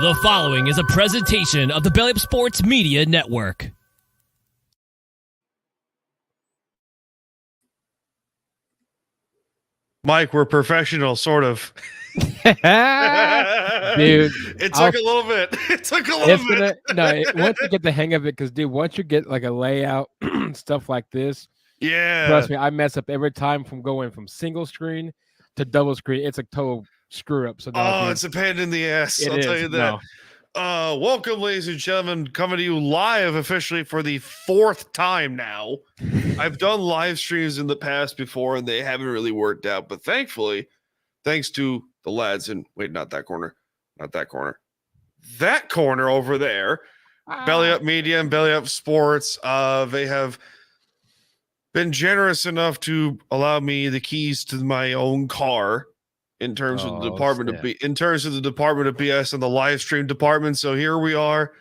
The following is a presentation of the Belly Up Sports Media Network. Mike, we're professional, sort of. Dude, it took a little bit. It took a little bit. Once you get the hang of it, because dude, once you get like a layout, stuff like this, yeah. Trust me, I mess up every time from going from single screen to double screen. It's a total screw up. So dude, it's a pain in the ass. I'll tell you that. Welcome, ladies and gentlemen, coming to you live officially for the fourth time now. I've done live streams in the past before, and they haven't really worked out. But thankfully, thanks to the lads in not that corner, that corner over there, Belly Up Media and Belly Up Sports. They have been generous enough to allow me the keys to my own car. In terms of the department of BS and the live stream department. So here we are.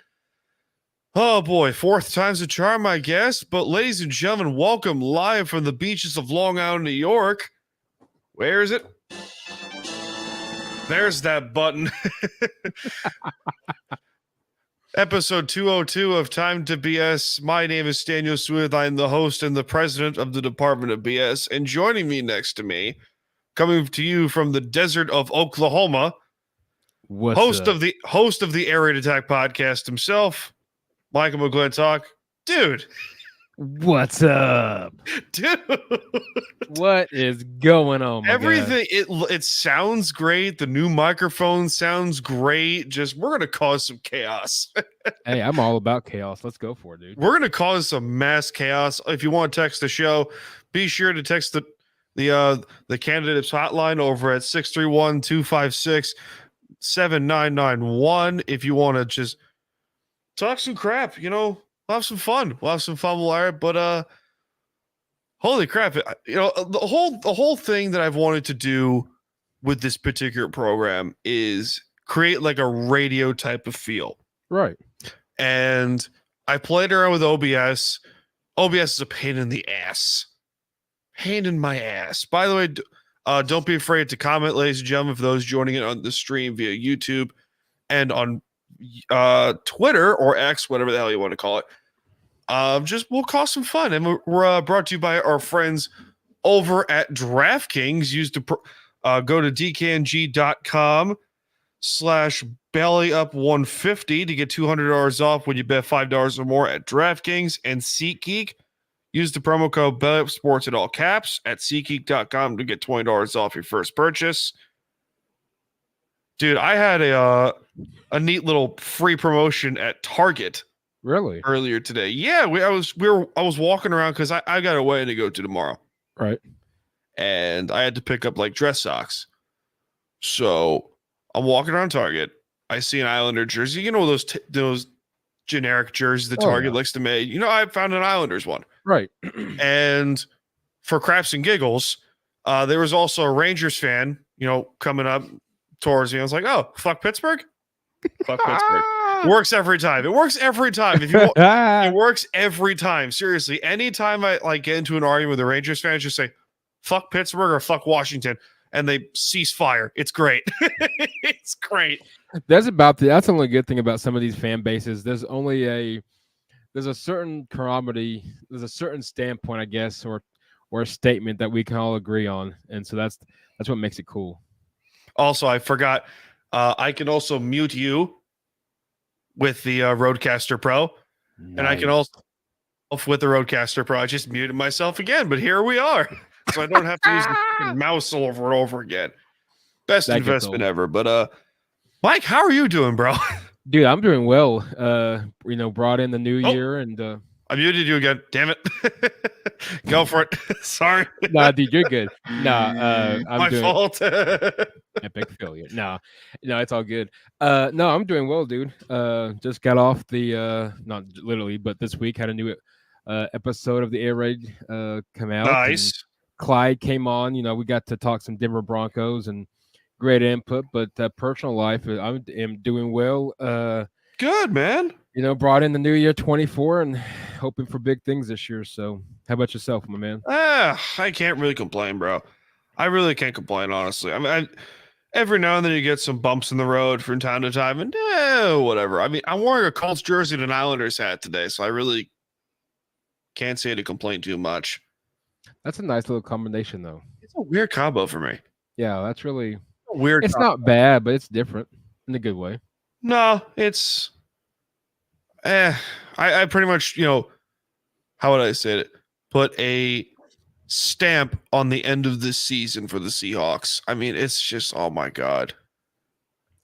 Oh boy, fourth time's a charm, I guess. But ladies and gentlemen, welcome live from the beaches of Long Island, New York. Where is it? There's that button. Episode 202 of Time to BS. My name is Staniel. I'm the host and the president of the Department of BS. And joining me next to me, coming to you from the desert of Oklahoma, host of the Air Raid Attack podcast himself, Michael McGlintock. Dude. What's up? Dude. What is going on? Everything, it sounds great. The new microphone sounds great. Just we're gonna cause some chaos. Hey, I'm all about chaos. Let's go for it, dude. We're gonna cause some mass chaos. If you want to text the show, be sure to text the candidates hotline over at 631-256-7991 if you want to just talk some crap, we'll have some fun. But holy crap, the whole thing that I've wanted to do with this particular program is create like a radio type of feel. Right. And I played around with OBS. OBS is a pain in the ass. Pain in my ass. By the way, don't be afraid to comment, ladies and gentlemen, for those joining it on the stream via YouTube and on Twitter or X, whatever the hell you want to call it. We'll cause some fun. And we're brought to you by our friends over at DraftKings. Go to dkng.com/bellyup150 to get $200 off when you bet $5 or more at DraftKings and SeatGeek. Use the promo code BellyUpSports in all caps at SeatGeek.com to get $20 off your first purchase. Dude, I had a neat little free promotion at Target. Really? Earlier today. Yeah, I was walking around because I got a wedding to go to tomorrow. Right. And I had to pick up like dress socks. So I'm walking around Target. I see an Islander jersey. You know those generic jerseys that Target likes to make. I found an Islanders one. Right. And for craps and giggles, there was also a Rangers fan, coming up towards me. I was like, oh, fuck Pittsburgh? Fuck Pittsburgh. Works every time. It works every time. It works every time. Seriously, anytime I get into an argument with a Rangers fan, just say, fuck Pittsburgh or fuck Washington. And they cease fire. It's great. It's great. That's the only good thing about some of these fan bases. There's a certain comedy, there's a certain standpoint, I guess, or a statement that we can all agree on. And so that's what makes it cool. Also, I forgot, I can also mute you with the Rodecaster Pro. Nice. And I can also with the Rodecaster Pro. I just muted myself again, but here we are. So I don't have to use the mouse over and over again. Best investment ever. But Mike, how are you doing, bro? Dude, I'm doing well. Brought in the new year and I muted you again. Damn it. Go for it. Sorry. Nah, dude, you're good. Nah, my fault. Epic failure. No, it's all good. No, I'm doing well, dude. Just got off the not literally, but this week had a new episode of the Air Raid come out. Nice. Clyde came on. We got to talk some Denver Broncos and great input, but personal life, I am doing well. Good, man. Brought in the new year 24 and hoping for big things this year. So how about yourself, my man? I can't really complain, bro. I really can't complain, honestly. I mean, every now and then you get some bumps in the road from time to time, and whatever. I mean, I'm wearing a Colts jersey and an Islanders hat today, so I really can't say to complain too much. That's a nice little combination, though. It's a weird combo for me. Yeah, that's really Weird. It's not bad, but it's different in a good way. No, it's I pretty much, how would I say it? Put a stamp on the end of this season for the Seahawks. I mean, it's just, oh my God.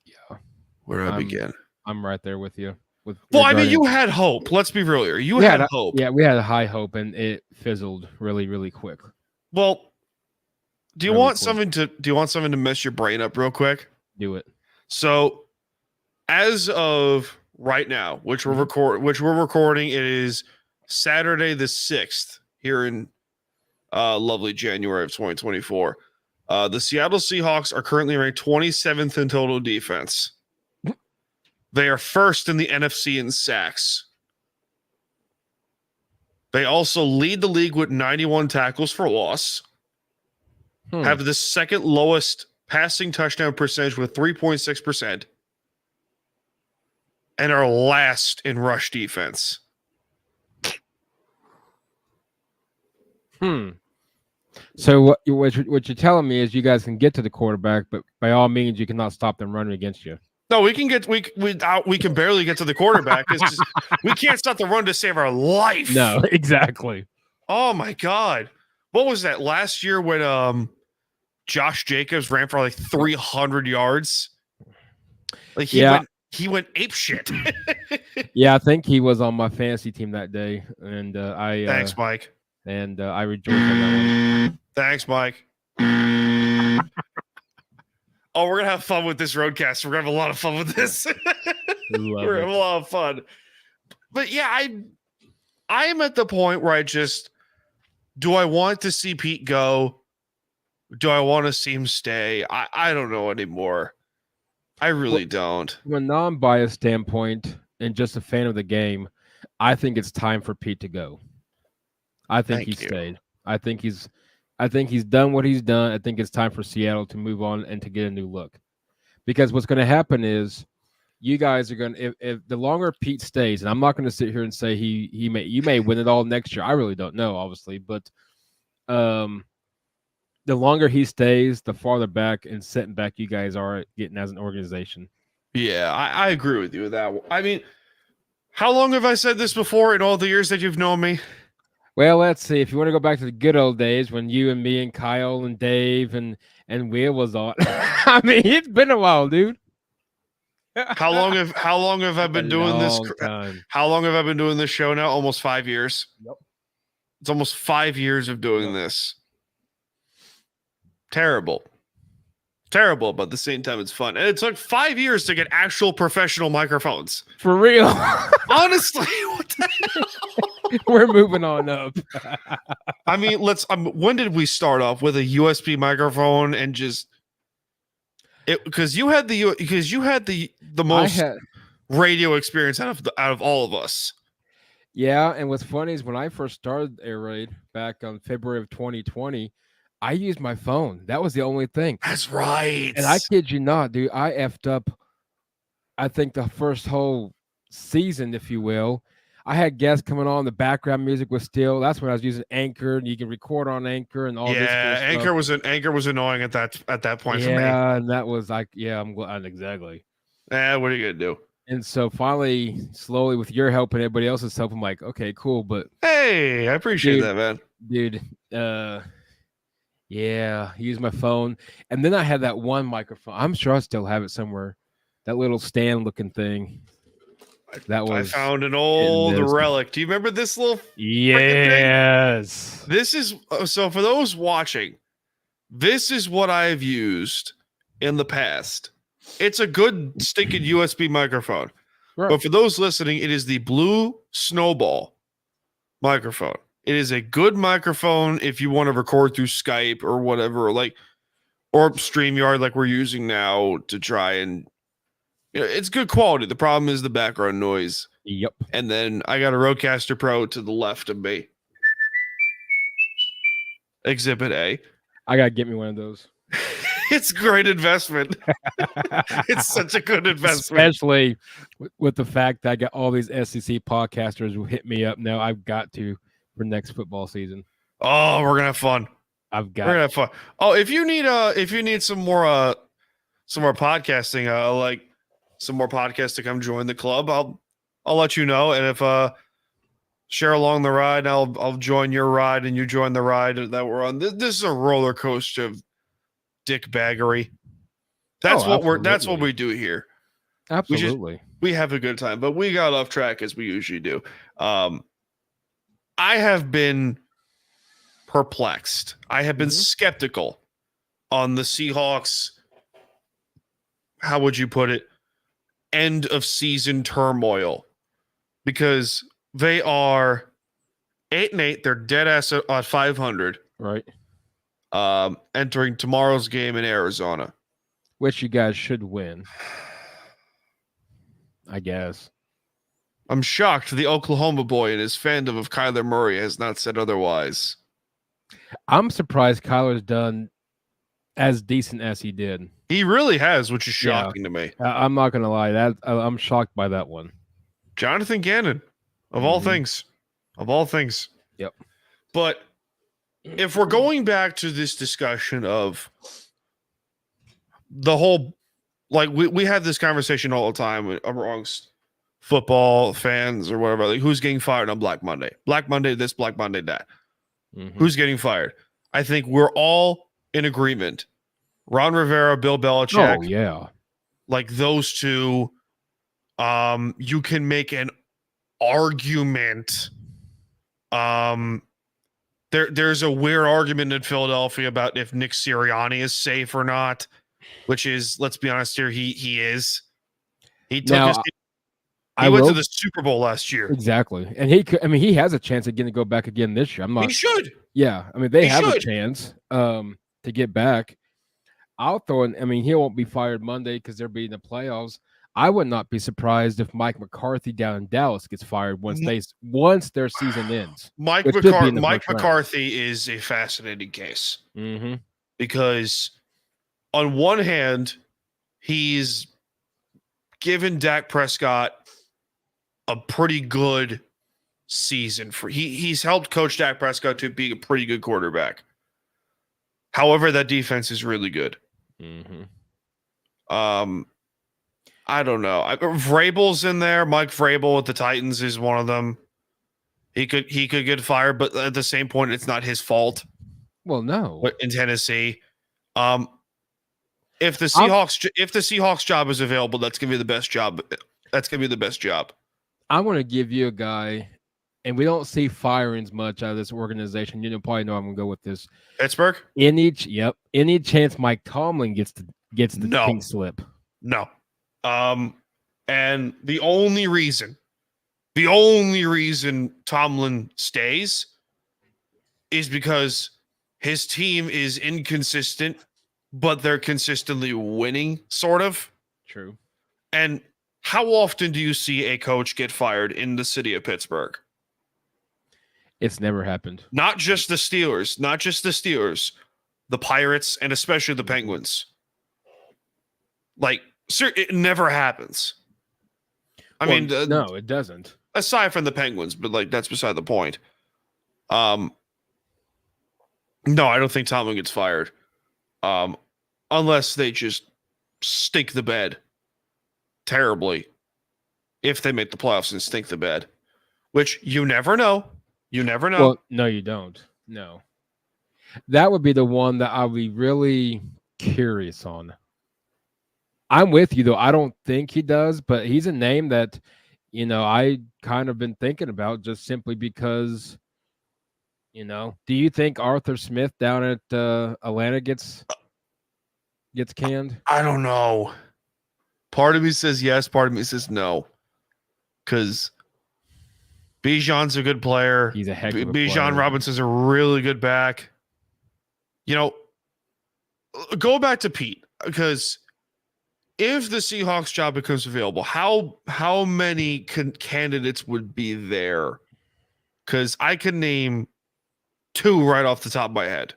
Yeah. Where do I begin? I'm right there with you. Well, I mean, you had hope. Let's be real here. You had hope. Yeah, we had a high hope, and it fizzled really, really quick. Well, do you want something to mess your brain up real quick? Do it. So, as of right now, which we're recording, it is Saturday the 6th here in lovely January of 2024. The Seattle Seahawks are currently ranked 27th in total defense. They are first in the NFC in sacks. They also lead the league with 91 tackles for loss. Have the second lowest passing touchdown percentage with 3.6%. And are last in rush defense. So what you're telling me is you guys can get to the quarterback, but by all means you cannot stop them running against you. No, we can barely get to the quarterback. We can't stop the run to save our life. No, exactly. Oh my God. What was that last year when Josh Jacobs ran for like 300 yards? Like he went ape shit. Yeah, I think he was on my fantasy team that day, and thanks, Mike. And I rejoiced on that one. Thanks, Mike. Oh, we're gonna have fun with this roadcast. We're gonna have a lot of fun with this. We're gonna have a lot of fun. But yeah, I am at the point where do I want to see Pete go? Do I want to see him stay? I don't know anymore. I really don't. From a non-biased standpoint and just a fan of the game, I think it's time for Pete to go. I think he stayed. I think he's done what he's done. I think it's time for Seattle to move on and to get a new look. Because what's going to happen is you guys are going to, if the longer Pete stays, and I'm not going to sit here and say you may win it all next year. I really don't know, obviously, but the longer he stays, the farther back and setting back you guys are getting as an organization. Yeah, I agree with you with that. I mean, how long have I said this before in all the years that you've known me? Well, let's see. If you want to go back to the good old days when you and me and Kyle and Dave and Will was on, I mean, it's been a while, dude. How long have I been doing this? How long have I been doing this show now? Almost 5 years. Yep. It's almost 5 years of doing this. Terrible, but at the same time, it's fun. And it took 5 years to get actual professional microphones. For real. Honestly, what the hell? We're moving on up. I mean, when did we start off with a USB microphone and just it? Because you had the most radio experience out of all of us. Yeah, and what's funny is when I first started Air Raid back on February of 2020, I used my phone. That was the only thing. That's right. And I kid you not, dude, I effed up, I think, the first whole season, if you will. I had guests coming on. The background music was still. That's when I was using Anchor, and you can record on Anchor and all this. Yeah, Anchor was annoying at that point for me. Yeah, and that was like, yeah, I'm glad exactly. What are you gonna do? And so finally, slowly, with your help and everybody else's help, I'm like, okay, cool. But hey, I appreciate that, man. Dude, yeah, use my phone, and then I had that one microphone. I'm sure I still have it somewhere. That little stand-looking thing. I found an old relic. Do you remember this little? Yes. This is so for those watching. This is what I've used in the past. It's a good stinking USB microphone. Right. But for those listening, it is the Blue Snowball microphone. It is a good microphone if you want to record through Skype or whatever, or StreamYard like we're using now to try and. It's good quality. The problem is the background noise. Yep. And then I got a Rodecaster Pro to the left of me. Exhibit A. I gotta get me one of those. It's great investment. It's such a good investment. Especially with the fact that I got all these SEC podcasters who hit me up now. I've got to for next football season. Oh, we're gonna have fun. I've We're got gonna have fun. Oh, if you need some more podcasting, like some more podcasts to come join the club, I'll let you know. And if share along the ride, I'll join your ride and you join the ride that we're on. This is a roller coaster of dickbaggery. That's that's what we do here. Absolutely. We have a good time, but we got off track as we usually do. I have been perplexed. I have been skeptical on the Seahawks. How would you put it? End of season turmoil, because they are 8-8. They're dead ass at 500. Right. Entering tomorrow's game in Arizona, Which you guys should win, I guess. I'm shocked the Oklahoma boy and his fandom of Kyler Murray has not said otherwise. I'm surprised Kyler's done as decent as he did. He really has, which is shocking to me. I'm not going to lie. I'm shocked by that one. Jonathan Gannon, of all things. Of all things. Yep. But if we're going back to this discussion of the whole, like we have this conversation all the time amongst football fans or whatever, like who's getting fired on Black Monday? Black Monday this, Black Monday that. Who's getting fired? I think we're all in agreement. Ron Rivera, Bill Belichick. Oh, yeah. Like those two, you can make an argument. There's a weird argument in Philadelphia about if Nick Sirianni is safe or not, which is, let's be honest here, he is. He took he went to the Super Bowl last year. Exactly. And he could, he has a chance again to go back again this year. He should. Yeah. They have a chance to get back. I'll throw in, he won't be fired Monday because they're beating the playoffs. I would not be surprised if Mike McCarthy down in Dallas gets fired once their season ends. Mike McCarthy is a fascinating case because on one hand, he's given Dak Prescott a pretty good season. He's helped coach Dak Prescott to be a pretty good quarterback. However, that defense is really good. I don't know. Vrabel's in there. Mike Vrabel with the Titans is one of them. He could get fired, but at the same point, it's not his fault. Well, no. In Tennessee, if the Seahawks job is available, that's gonna be the best job. That's gonna be the best job. I want to give you a guy, and we don't see firings much out of this organization. You probably know I'm gonna go with this. Pittsburgh. Any chance Mike Tomlin gets the pink slip? No. And the only reason Tomlin stays is because his team is inconsistent, but they're consistently winning, sort of. True. And how often do you see a coach get fired in the city of Pittsburgh? It's never happened. Not just the Steelers, the Pirates, and especially the Penguins. Like, sir, it never happens. No, it doesn't. Aside from the Penguins, but like that's beside the point. No, I don't think Tomlin gets fired. Unless they just stink the bed terribly. If they make the playoffs and stink the bed, which you never know. You never know. Well, no, you don't. No. That would be the one that I'll be really curious on. I'm with you, though. I don't think he does, but he's a name that, I kind of been thinking about just simply because, do you think Arthur Smith down at Atlanta gets canned? I don't know. Part of me says yes. Part of me says no. Because Bijan's a good player. He's a heck of a Bijan player. Robinson's a really good back. Go back to Pete, because if the Seahawks job becomes available, how many candidates would be there? Because I can name two right off the top of my head.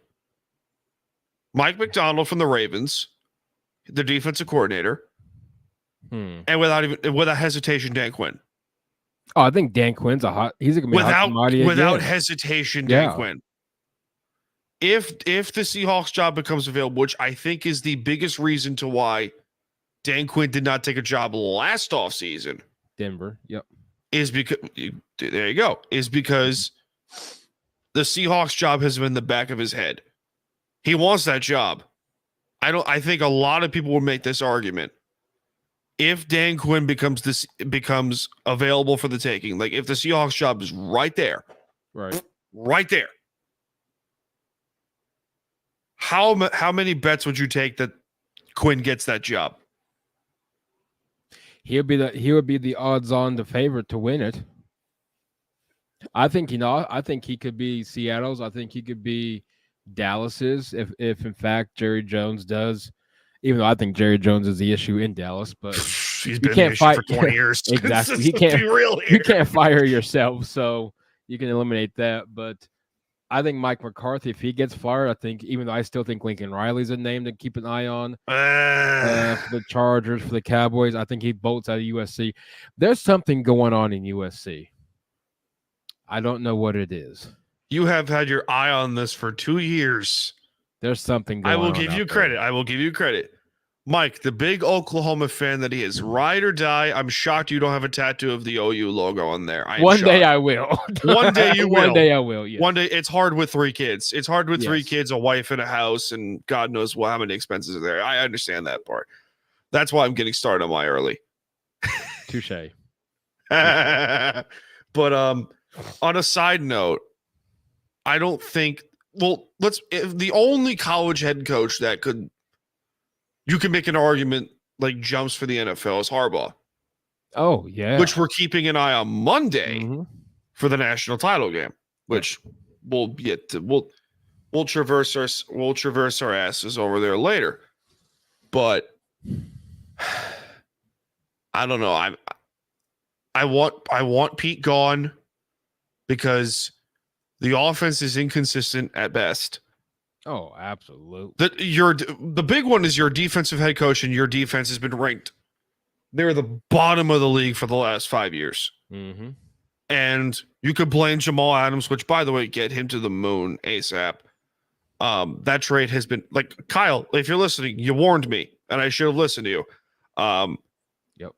Mike McDonald from the Ravens, the defensive coordinator, and without hesitation, Dan Quinn. Oh, I think Dan Quinn's he's gonna be a hot commodity without again. hesitation, Dan Quinn. If the Seahawks job becomes available, which I think is the biggest reason to why Dan Quinn did not take a job last offseason. Denver, yep. Is because there you go. Is because the Seahawks job has been in the back of his head. He wants that job. I think a lot of people will make this argument. If Dan Quinn becomes available for the taking, like if the Seahawks job is right there. How many bets would you take that Quinn gets that job? He would be the odds-on the favorite to win it. I think he could be Seattle's. I think he could be Dallas's if in fact Jerry Jones does. Even though I think Jerry Jones is the issue in Dallas, but he's been the issue for 20 years. Exactly. You can't fire yourself, so you can eliminate that. But I think Mike McCarthy, if he gets fired, I think, even though I still think Lincoln Riley's a name to keep an eye on for the Chargers, for the Cowboys, I think he bolts out of USC. There's something going on in USC. I don't know what it is. You have had your eye on this for 2 years. There's something going on. I will give you credit. Mike, the big Oklahoma fan that he is, ride or die, I'm shocked you don't have a tattoo of the OU logo on there. One day I will. One day you will. One day I will, yes. One day. It's hard with 3 kids. It's hard with 3 kids, a wife, and a house, and God knows how many expenses are there. I understand that part. That's why I'm getting started on my early. Touche. But on a side note, I don't think if the only college head coach that you can make an argument like jumps for the NFL is Harbaugh. Oh, yeah. Which we're keeping an eye on Monday for the national title game, which we'll get to. We'll traverse our asses over there later. But I don't know. I want Pete gone because the offense is inconsistent at best. Oh, absolutely. The big one is your defensive head coach, and your defense has been ranked. They're the bottom of the league for the last 5 years. Mm-hmm. And you could blame Jamal Adams, which, by the way, get him to the moon ASAP. That trade has been like, Kyle, if you're listening, you warned me, and I should have listened to you. Yep.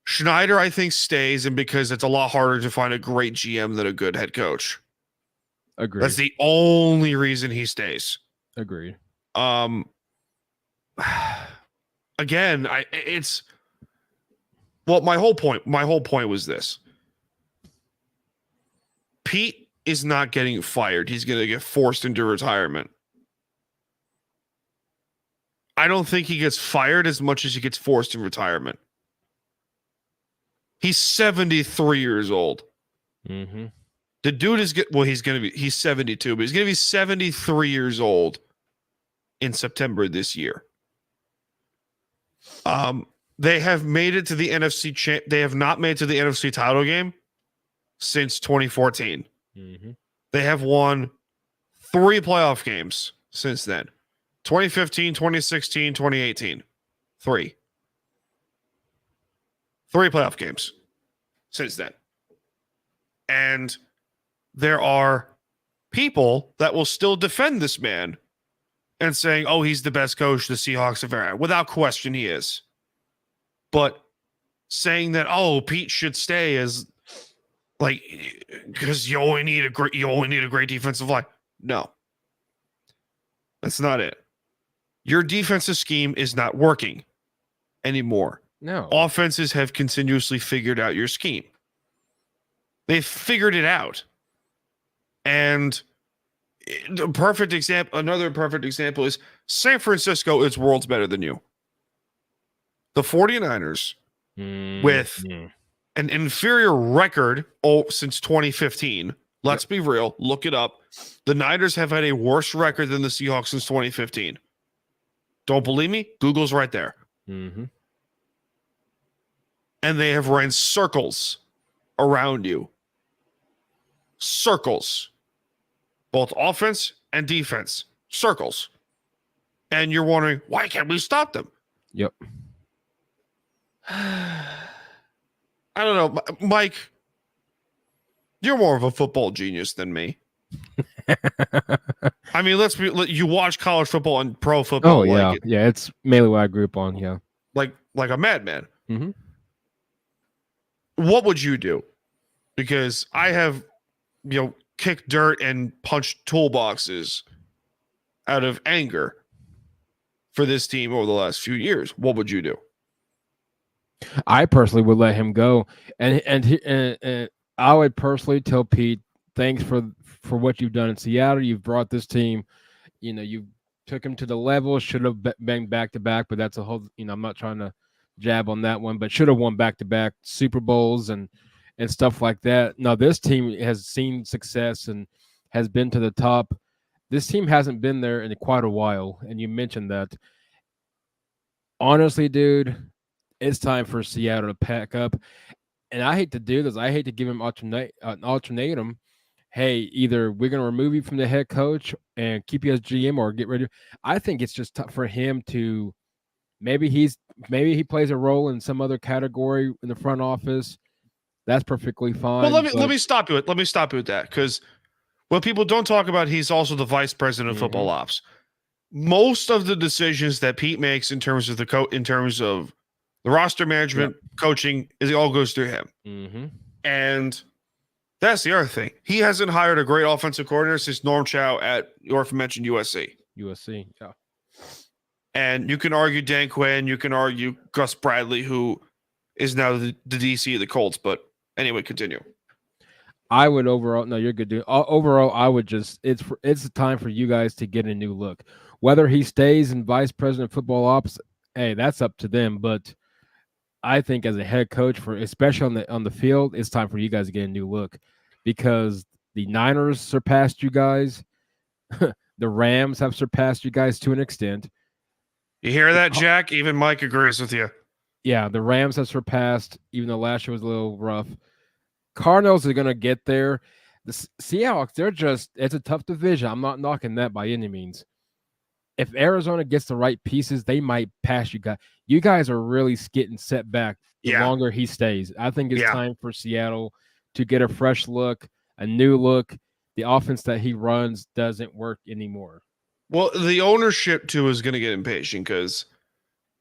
Schneider, I think, stays, and because it's a lot harder to find a great GM than a good head coach. Agreed. That's the only reason he stays. Agreed. Again, my whole point was this. Pete is not getting fired. He's going to get forced into retirement. I don't think he gets fired as much as he gets forced in retirement. He's 73 years old. Mm-hmm. The dude he's 72, but he's going to be 73 years old in September this year. They have made it to the NFC they have not made it to the NFC title game since 2014. Mm-hmm. They have won 3 playoff games since then. 2015, 2016, 2018. 3 playoff games since then. And there are people that will still defend this man and saying, oh, he's the best coach the Seahawks have ever had. Without question, he is. But saying that, oh, Pete should stay is like, because you only need a great defensive line. No. That's not it. Your defensive scheme is not working anymore. No. Offenses have continuously figured out your scheme. They've figured it out. And another perfect example is San Francisco is worlds better than you. The 49ers, with an inferior record since 2015, let's be real, look it up. The Niners have had a worse record than the Seahawks since 2015. Don't believe me? Google's right there. Mm-hmm. And they have ran circles around you. Circles. Both offense and defense. Circles. And you're wondering, why can't we stop them? Yep. I don't know. Mike, you're more of a football genius than me. I mean, you watch college football and pro football. Oh, yeah. Like Yeah, it's mainly what I grew up on. Yeah. like a madman. Mm-hmm. What would you do? Because I have, kicked dirt and punched toolboxes out of anger for this team over the last few years. What would you do? I personally would let him go, and I would personally tell Pete, thanks for what you've done in Seattle. You've brought this team, you took him to the level. Should have been back to back, but that's a whole. I'm not trying to jab on that one, but should have won back to back Super Bowls and stuff like that. Now this team has seen success and has been to the top. This team hasn't been there in quite a while, and you mentioned that. Honestly, dude, it's time for Seattle to pack up. And I hate to do this. I hate to give him an ultimatum. Hey, either we're going to remove you from the head coach and keep you as GM or get rid of. I think it's just tough for him to maybe he plays a role in some other category in the front office. That's perfectly fine. Well, let me stop you. Let me stop you with that, because what people don't talk about, he's also the vice president of football ops. Most of the decisions that Pete makes in terms of the roster management, coaching, it all goes through him. Mm-hmm. And that's the other thing. He hasn't hired a great offensive coordinator since Norm Chow at your aforementioned USC. USC, yeah. And you can argue Dan Quinn, you can argue Gus Bradley, who is now the DC of the Colts. But anyway, continue. I would overall, no, you're good, dude. Overall, I would just, it's time for you guys to get a new look. Whether he stays in vice president of football ops, hey, that's up to them. But I think as a head coach, especially on the field, it's time for you guys to get a new look, because the Niners surpassed you guys. The Rams have surpassed you guys to an extent. You hear that, Jack? Even Mike agrees with you. Yeah, the Rams have surpassed, even though last year was a little rough. Cardinals are going to get there. The Seahawks, it's a tough division. I'm not knocking that by any means. If Arizona gets the right pieces, they might pass you guys. You guys are really getting set back the longer he stays. I think it's time for Seattle to get a fresh look, a new look. The offense that he runs doesn't work anymore. Well, the ownership, too, is going to get impatient, because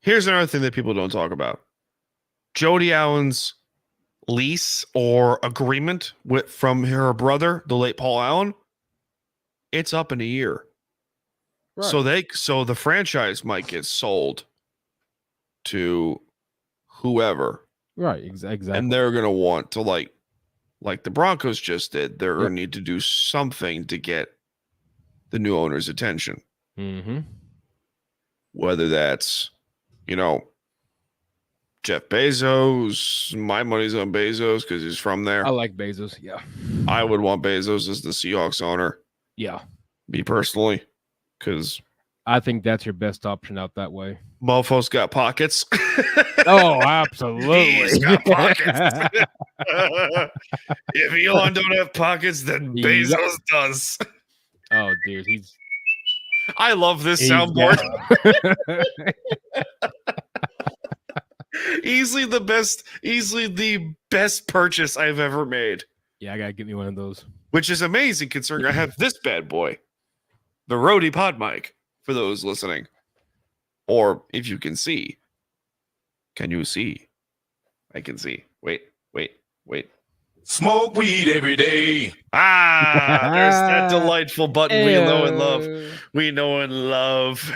here's another thing that people don't talk about. Jody Allen's lease or agreement from her brother, the late Paul Allen, it's up in a year. Right. So the franchise might get sold to whoever. Right, exactly. And they're going to want to, like the Broncos just did, they're going to need to do something to get the new owner's attention. Mm-hmm. Whether that's, Jeff Bezos, my money's on Bezos because he's from there. I like Bezos, yeah. I would want Bezos as the Seahawks owner. Yeah. Me personally, because I think that's your best option out that way. Mofo's got pockets. Oh, absolutely. He's got pockets. If Elon don't have pockets, then Bezos does. Oh, dude, I love this soundboard. Easily the best purchase I've ever made. Yeah, I gotta get me one of those. Which is amazing considering I have this bad boy, the Rode Pod mic, for those listening. Or if you can see. Can you see? I can see. Wait. Smoke weed every day. There's that delightful button we know and love. We know and love.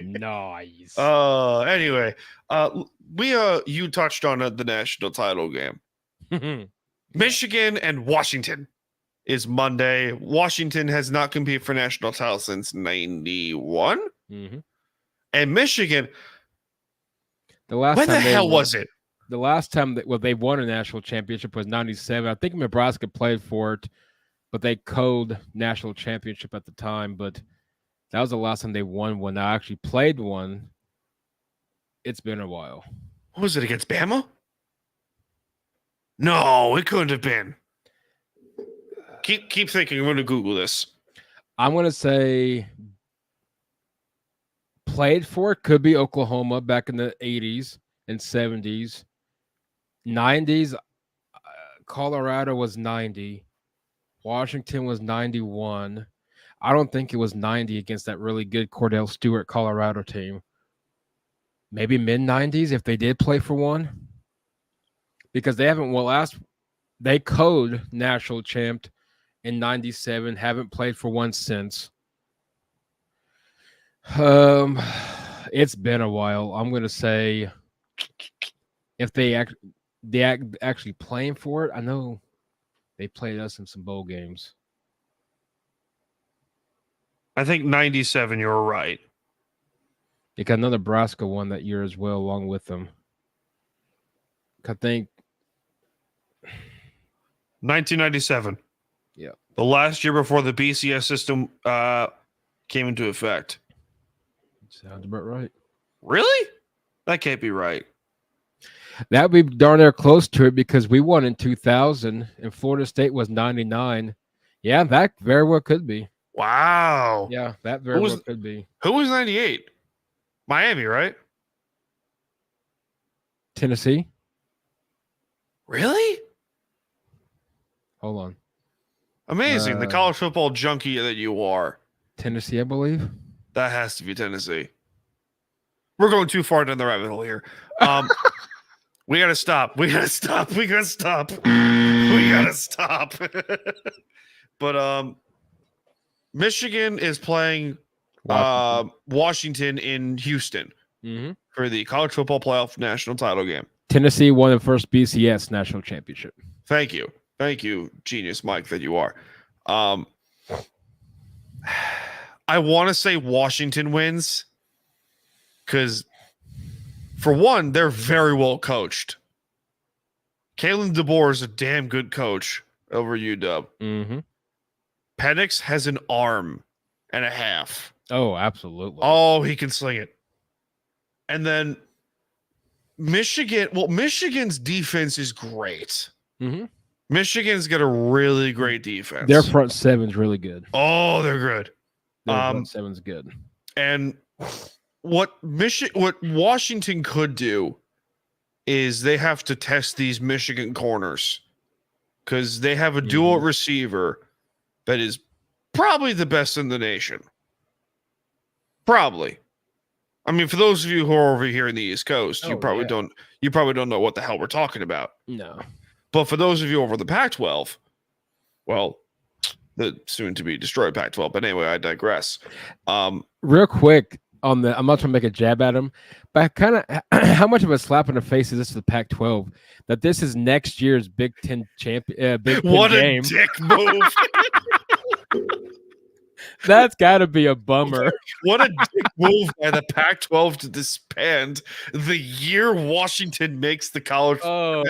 Nice. Anyway, you touched on the national title game. Michigan and Washington is Monday. Washington has not competed for national title since 91. Mm-hmm. And Michigan, when the hell was it? The last time they won a national championship was 97. I think Nebraska played for it, but they called national championship at the time. But that was the last time they won one. I actually played one. It's been a while. What was it, against Bama? No, it couldn't have been. Keep thinking. I'm going to Google this. I'm going to say played for could be Oklahoma back in the 80s and 70s. 90s, Colorado was 90. Washington was 91. I don't think it was 90 against that really good Cordell Stewart Colorado team. Maybe mid-90s if they did play for one. Because they haven't, they code national champ in 97, haven't played for one since. It's been a while. I'm going to say if they actually playing for it, I know they played us in some bowl games. I think 97, you were right. Because another Nebraska won that year as well, along with them. I think 1997. Yeah. The last year before the BCS system came into effect. Sounds about right. Really? That can't be right. That would be darn near close to it because we won in 2000 and Florida State was 99. Yeah, that very well could be. Wow. Yeah, that very well could be. Who was 98? Miami, right? Tennessee? Really? Hold on. Amazing. The college football junkie that you are. Tennessee, I believe. That has to be Tennessee. We're going too far down the rabbit hole here. We gotta stop. We gotta stop. We gotta stop. We gotta stop. But Michigan is playing Washington in Houston for the college football playoff national title game. Tennessee won the first BCS national championship. Thank you. Thank you, genius Mike, that you are. I want to say Washington wins because, for one, they're very well coached. Kalen DeBoer is a damn good coach over UW. Penix has an arm and a half. Oh, absolutely. Oh, he can sling it. And then Michigan's defense is great. Michigan's got a really great defense. Their front seven's really good. Oh, they're good. Their front seven's good. And what Washington could do is they have to test these Michigan corners because they have a dual receiver that is probably the best in the nation. Probably. I mean, for those of you who are over here in the East Coast, you probably don't know what the hell we're talking about. No. But for those of you over the Pac-12, well, the soon-to-be destroyed Pac-12. But anyway, I digress. Real quick I'm not trying to make a jab at him, but kind of how much of a slap in the face is this to the Pac-12 that this is next year's Big Ten champion? What a game. dick move! That's got to be a bummer. What a dick move by the Pac-12 to disband the year Washington makes the college title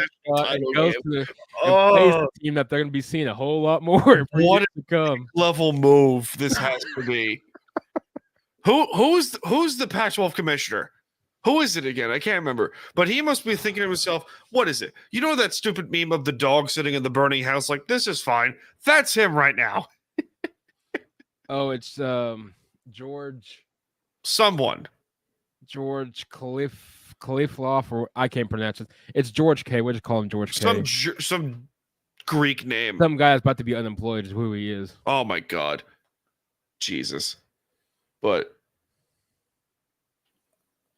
game. Plays the team that they're going to be seeing a whole lot more. What to come. Level move this has to be. Who's the Pac-12 commissioner? Who is it again? I can't remember. But he must be thinking to himself, what is it? You know that stupid meme of the dog sitting in the burning house like, this is fine. That's him right now. Oh, it's George. Someone. George Khalifloff, or I can't pronounce it. It's George K. We'll just call him George K. Some Greek name. Some guy is about to be unemployed is who he is. Oh, my God. Jesus. But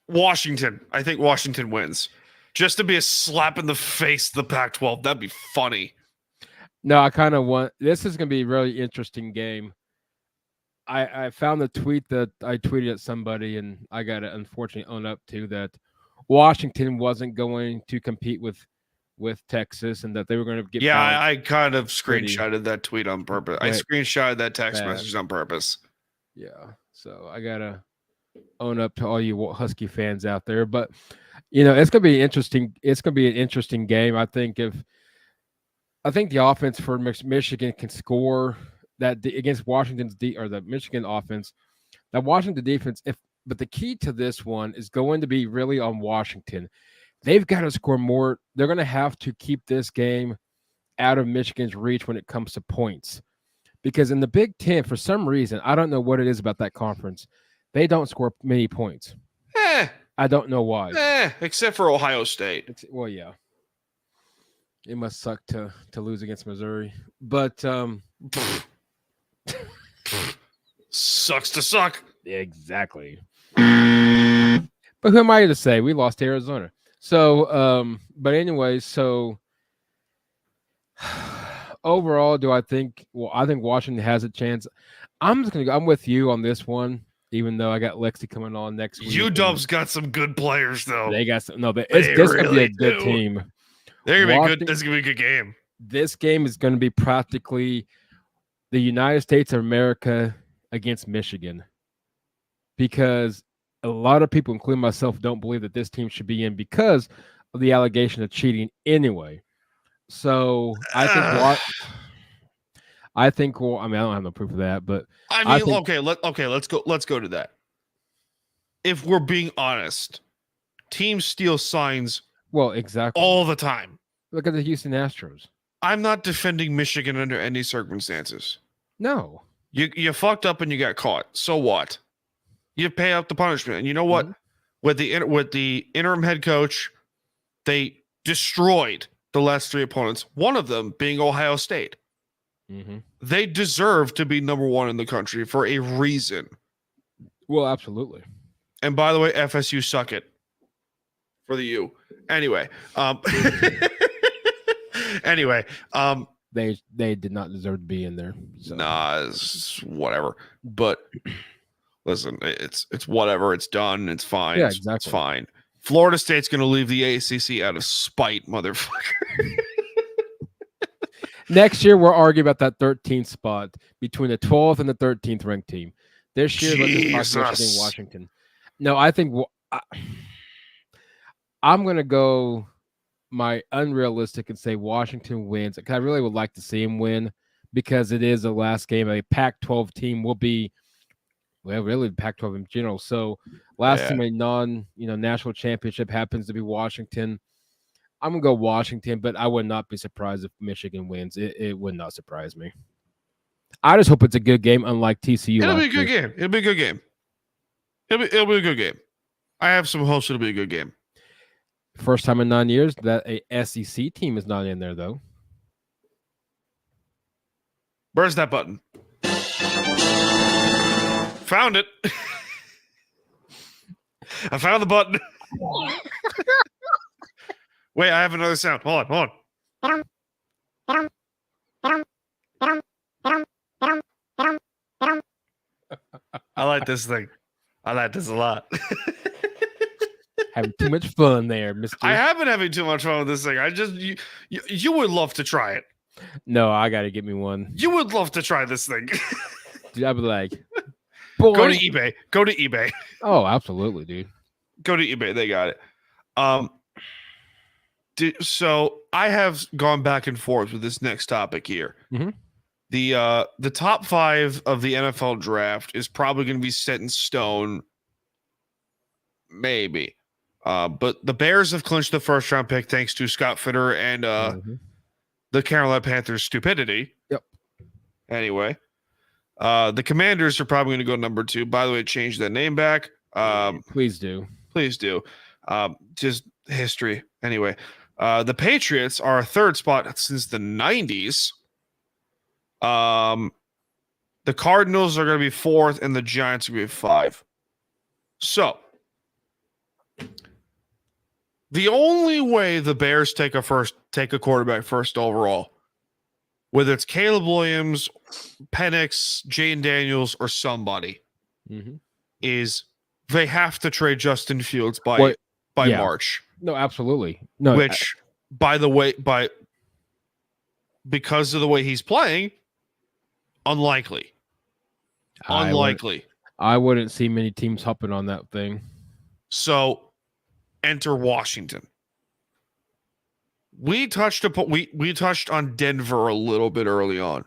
Washington. I think Washington wins. Just to be a slap in the face to the Pac-12. That'd be funny. No, I kind of want... This is going to be a really interesting game. I found the tweet that I tweeted at somebody, and I got to unfortunately own up to that Washington wasn't going to compete with Texas and that they were going to get... Yeah, I kind of screenshotted that tweet on purpose. I screenshotted that text message on purpose. Yeah, so I got to own up to all you Husky fans out there. But, you know, it's going to be interesting. It's going to be an interesting game. I think the offense for Michigan can score that against Washington's the Michigan offense, that Washington defense. But the key to this one is going to be really on Washington. They've got to score more. They're going to have to keep this game out of Michigan's reach when it comes to points, because in the Big Ten, for some reason, I don't know what it is about that conference, They don't score many points. I don't know why. Except for Ohio State. Well, yeah. It must suck to lose against Missouri. But Sucks to suck. exactly. But who am I to say? We lost to Arizona. So, but anyway, so overall, do I think? Well, I think Washington has a chance. I'm just gonna go. I'm with you on this one, even though I got Lexi coming on next week. UW's got some good players, though. They got some. No, but it's gonna be a good team. They're gonna be good. This is gonna be a good game. This game is gonna be practically the United States of America against Michigan, because a lot of people, including myself, don't believe that this team should be in because of the allegation of cheating anyway. So I think well, I mean, I don't have no proof of that, but I mean, let's go to that. If we're being honest, teams steal signs exactly all the time. Look at the Houston Astros. I'm not defending Michigan under any circumstances. No. You fucked up and you got caught. So what? You pay up the punishment. And you know what? Mm-hmm. With the interim head coach, they destroyed the last three opponents, one of them being Ohio State. Mm-hmm. They deserve to be number one in the country for a reason. Well, absolutely. And by the way, FSU suck it for the U. Anyway, they did not deserve to be in there. So. Nah, it's whatever. But listen, it's whatever. It's done. It's fine. Yeah, exactly. It's fine. Florida State's going to leave the ACC out of spite, motherfucker. Next year, we're arguing about that 13th spot between the 12th and the 13th ranked team. This year, let's talk Michigan, Washington. No, I think I'm going to go my unrealistic and say Washington wins. I really would like to see him win because it is the last game. A Pac-12 team will be, well, really Pac-12 in general. So last time a national championship happens to be Washington. I'm going to go Washington, but I would not be surprised if Michigan wins. It would not surprise me. I just hope it's a good game, unlike TCU. It'll be a good game. It'll be a good game. It'll be a good game. I have some hopes it'll be a good game. First time in 9 years that a SEC team is not in there, though. Where's that button? Found it. I found the button. Wait, I have another sound. Hold on. I like this thing. I like this a lot. Having too much fun there, Mr. I have been having too much fun with this thing. You would love to try it. No, I got to get me one. You would love to try this thing. Dude, I'd be like, boy. Go to eBay. Oh, absolutely, dude. Go to eBay. They got it. So I have gone back and forth with this next topic here. Mm-hmm. The top 5 of the NFL draft is probably going to be set in stone. Maybe. But the Bears have clinched the first round pick thanks to Scott Fitter and the Carolina Panthers' stupidity. Yep. Anyway, the Commanders are probably going to go number 2. By the way, change that name back. Please do. Please do. Just history. Anyway, the Patriots are a 3rd spot since the 90s. The Cardinals are going to be 4th, and the Giants are going to be 5. So, the only way the Bears take a quarterback first overall, whether it's Caleb Williams, Penix, Jane Daniels, or somebody, is they have to trade Justin Fields by March. No, absolutely. No, which, by the way, because of the way he's playing, unlikely. I wouldn't see many teams hopping on that thing. So, enter Washington. We touched on Denver a little bit early on.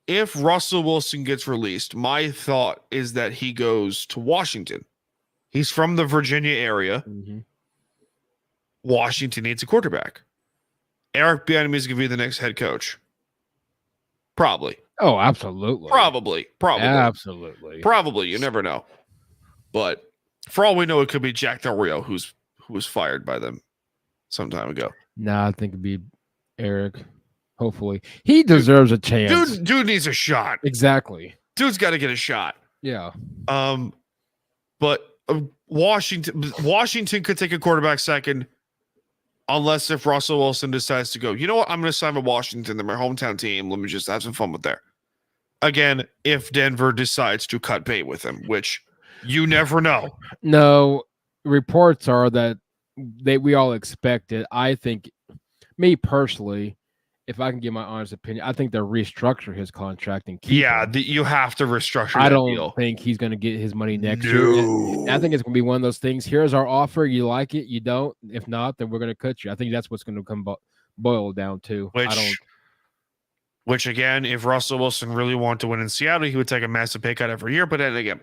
If Russell Wilson gets released, my thought is that he goes to Washington. He's from the Virginia area. Mm-hmm. Washington needs a quarterback. Eric Bieniemy is going to be the next head coach. Probably. Oh, absolutely. Probably. Absolutely. You never know. But for all we know, it could be Jack Del Rio who was fired by them some time ago. Nah, I think it'd be Eric. Hopefully, he deserves a chance. Dude needs a shot. Exactly. Dude's got to get a shot. Yeah. But Washington could take a quarterback second, unless if Russell Wilson decides to go, you know what, I'm going to sign with Washington. They're my hometown team. Let me just have some fun with there. Again, if Denver decides to cut bait with him, which you never know. No, reports are that we all expect it. I think, me personally, if I can give my honest opinion, I think they'll restructure his contract and keep him. You have to restructure. I don't deal. think he's going to get his money next year. And I think it's going to be one of those things. Here's our offer. You like it? You don't? If not, then we're going to cut you. I think that's what's going to boil down to. Which again, if Russell Wilson really wanted to win in Seattle, he would take a massive pay cut every year. But then again,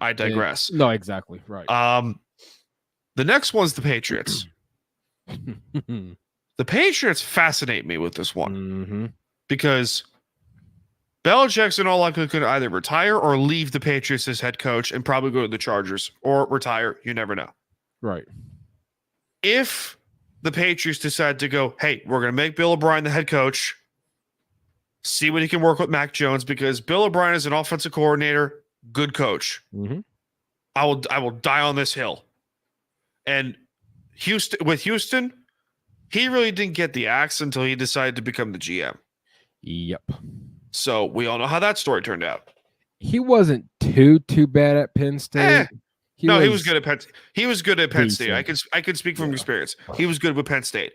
I digress. No, exactly right. The next one's the Patriots. The Patriots fascinate me with this one because Belichick's in all likelihood could either retire or leave the Patriots as head coach and probably go to the Chargers or retire. You never know. Right. If the Patriots decide to go, hey, we're going to make Bill O'Brien the head coach, see what he can work with Mac Jones, because Bill O'Brien is an offensive coordinator, good coach. I will die on this hill. And Houston, he really didn't get the axe until he decided to become the GM. Yep. So we all know how that story turned out. He wasn't too bad at Penn State. He was good at Penn. He was good at Penn State. I could speak from experience. He was good with Penn State.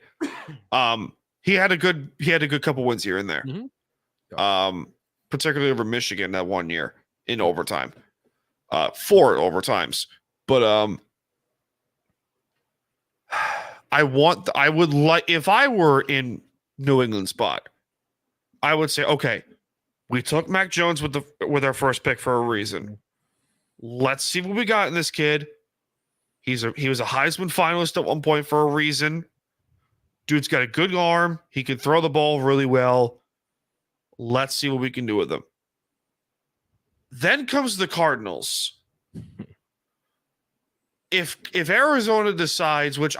He had a good couple wins here and there. Particularly over Michigan that one year in overtime. 4 overtimes. But I would like, if I were in New England spot, I would say, okay, we took Mac Jones with our first pick for a reason. Let's see what we got in this kid. He was a Heisman finalist at one point for a reason. Dude's got a good arm. He can throw the ball really well. Let's see what we can do with him. Then comes the Cardinals. If Arizona decides, which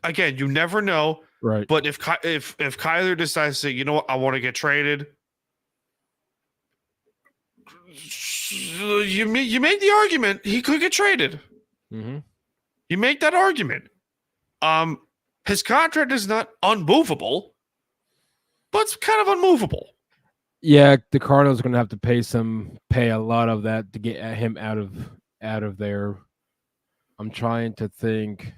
again, you never know. Right. But if Kyler decides to say, you know what, I want to get traded, you make the argument he could get traded. You make that argument. His contract is not unmovable, but it's kind of unmovable. Yeah, the Cardinals are going to have to pay a lot of that to get him out of there. I'm trying to think.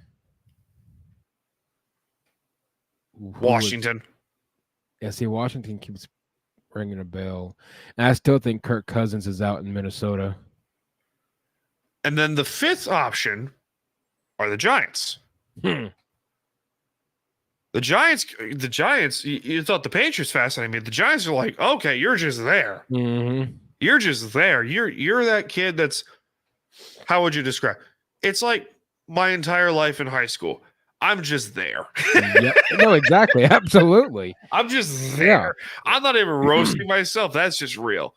Washington. Washington keeps ringing a bell. And I still think Kirk Cousins is out in Minnesota. And then the fifth option are the Giants. The Giants, you thought the Patriots fascinated me. The Giants are like, okay, you're just there. You're just there. You're that kid that's, how would you describe? It's like my entire life in high school. I'm just there. No, exactly. Absolutely. I'm just there. Yeah. I'm not even roasting myself. That's just real.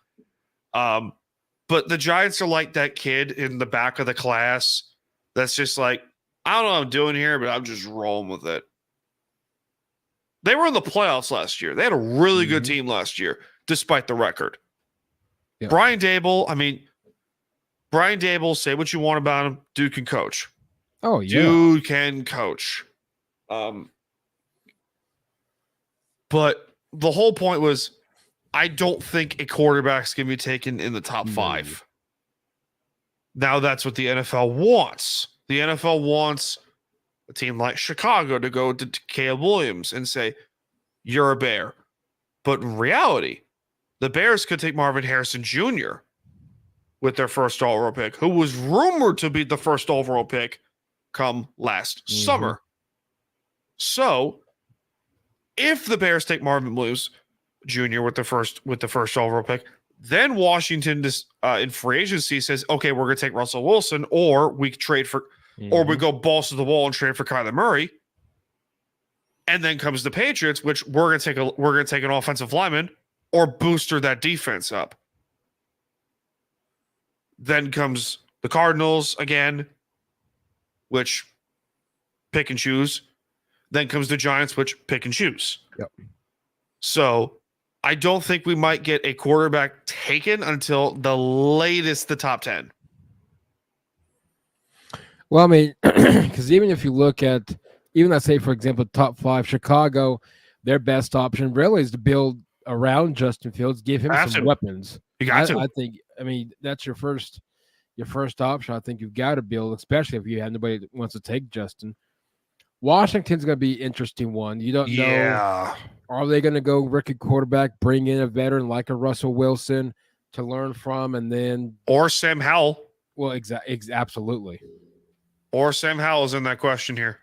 But the Giants are like that kid in the back of the class that's just like, I don't know what I'm doing here, but I'm just rolling with it. They were in the playoffs last year. They had a really good team last year, despite the record. Yeah. Brian Dable, say what you want about him. Dude can coach. Oh, yeah. Dude can coach. But the whole point was, I don't think a quarterback's going to be taken in the top 5. Now that's what the NFL wants. The NFL wants a team like Chicago to go to Caleb Williams and say, you're a Bear. But in reality, the Bears could take Marvin Harrison Jr. with their first overall pick, who was rumored to be the first overall pick come last summer. So if the Bears take Marvin Williams Jr. with the first overall pick, then Washington in free agency says, okay, we're going to take Russell Wilson, or we trade for, or we go balls to the wall and trade for Kyler Murray. And then comes the Patriots, which we're going to take an offensive lineman or booster that defense up. Then comes the Cardinals again, which pick and choose. Then comes the Giants, which pick and choose. Yep. So I don't think we might get a quarterback taken until the latest the top 10. Well, I mean, because even if you look at, even let's say, for example, top 5, Chicago, their best option really is to build around Justin Fields, give him some weapons. You got to. I think, I mean, that's your first option. I think you've got to build, especially if you have nobody that wants to take Justin. Washington's going to be an interesting one. You don't know. Are they going to go rookie quarterback, bring in a veteran like a Russell Wilson to learn from, and then or Sam Howell? Well, absolutely. Or Sam Howell is in that question here.